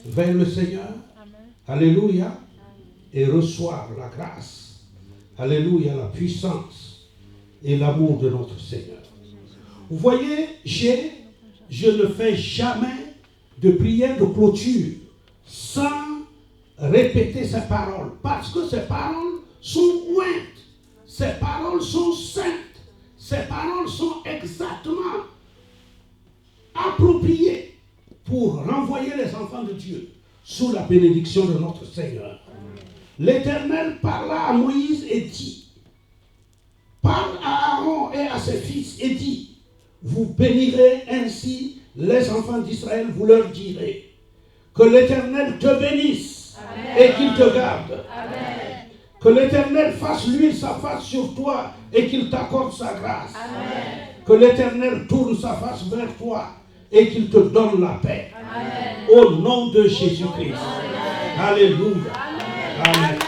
vers le Seigneur. Alléluia. Et reçoive la grâce. Alléluia, la puissance et l'amour de notre Seigneur. Vous voyez, je ne fais jamais de prière de clôture sans répéter ces paroles. Parce que ces paroles sont ointes. Ces paroles sont saintes. Ces paroles sont exactement appropriées pour renvoyer les enfants de Dieu sous la bénédiction de notre Seigneur. L'Éternel parla à Moïse et dit, parle à Aaron et à ses fils et dit, vous bénirez ainsi les enfants d'Israël, vous leur direz, que l'Éternel te bénisse. Amen. Et qu'il te garde. Amen. Que l'Éternel fasse luire sa face sur toi et qu'il t'accorde sa grâce. Amen. Que l'Éternel tourne sa face vers toi et qu'il te donne la paix. Amen. Au nom de Jésus-Christ. Alléluia. Amen. Amen.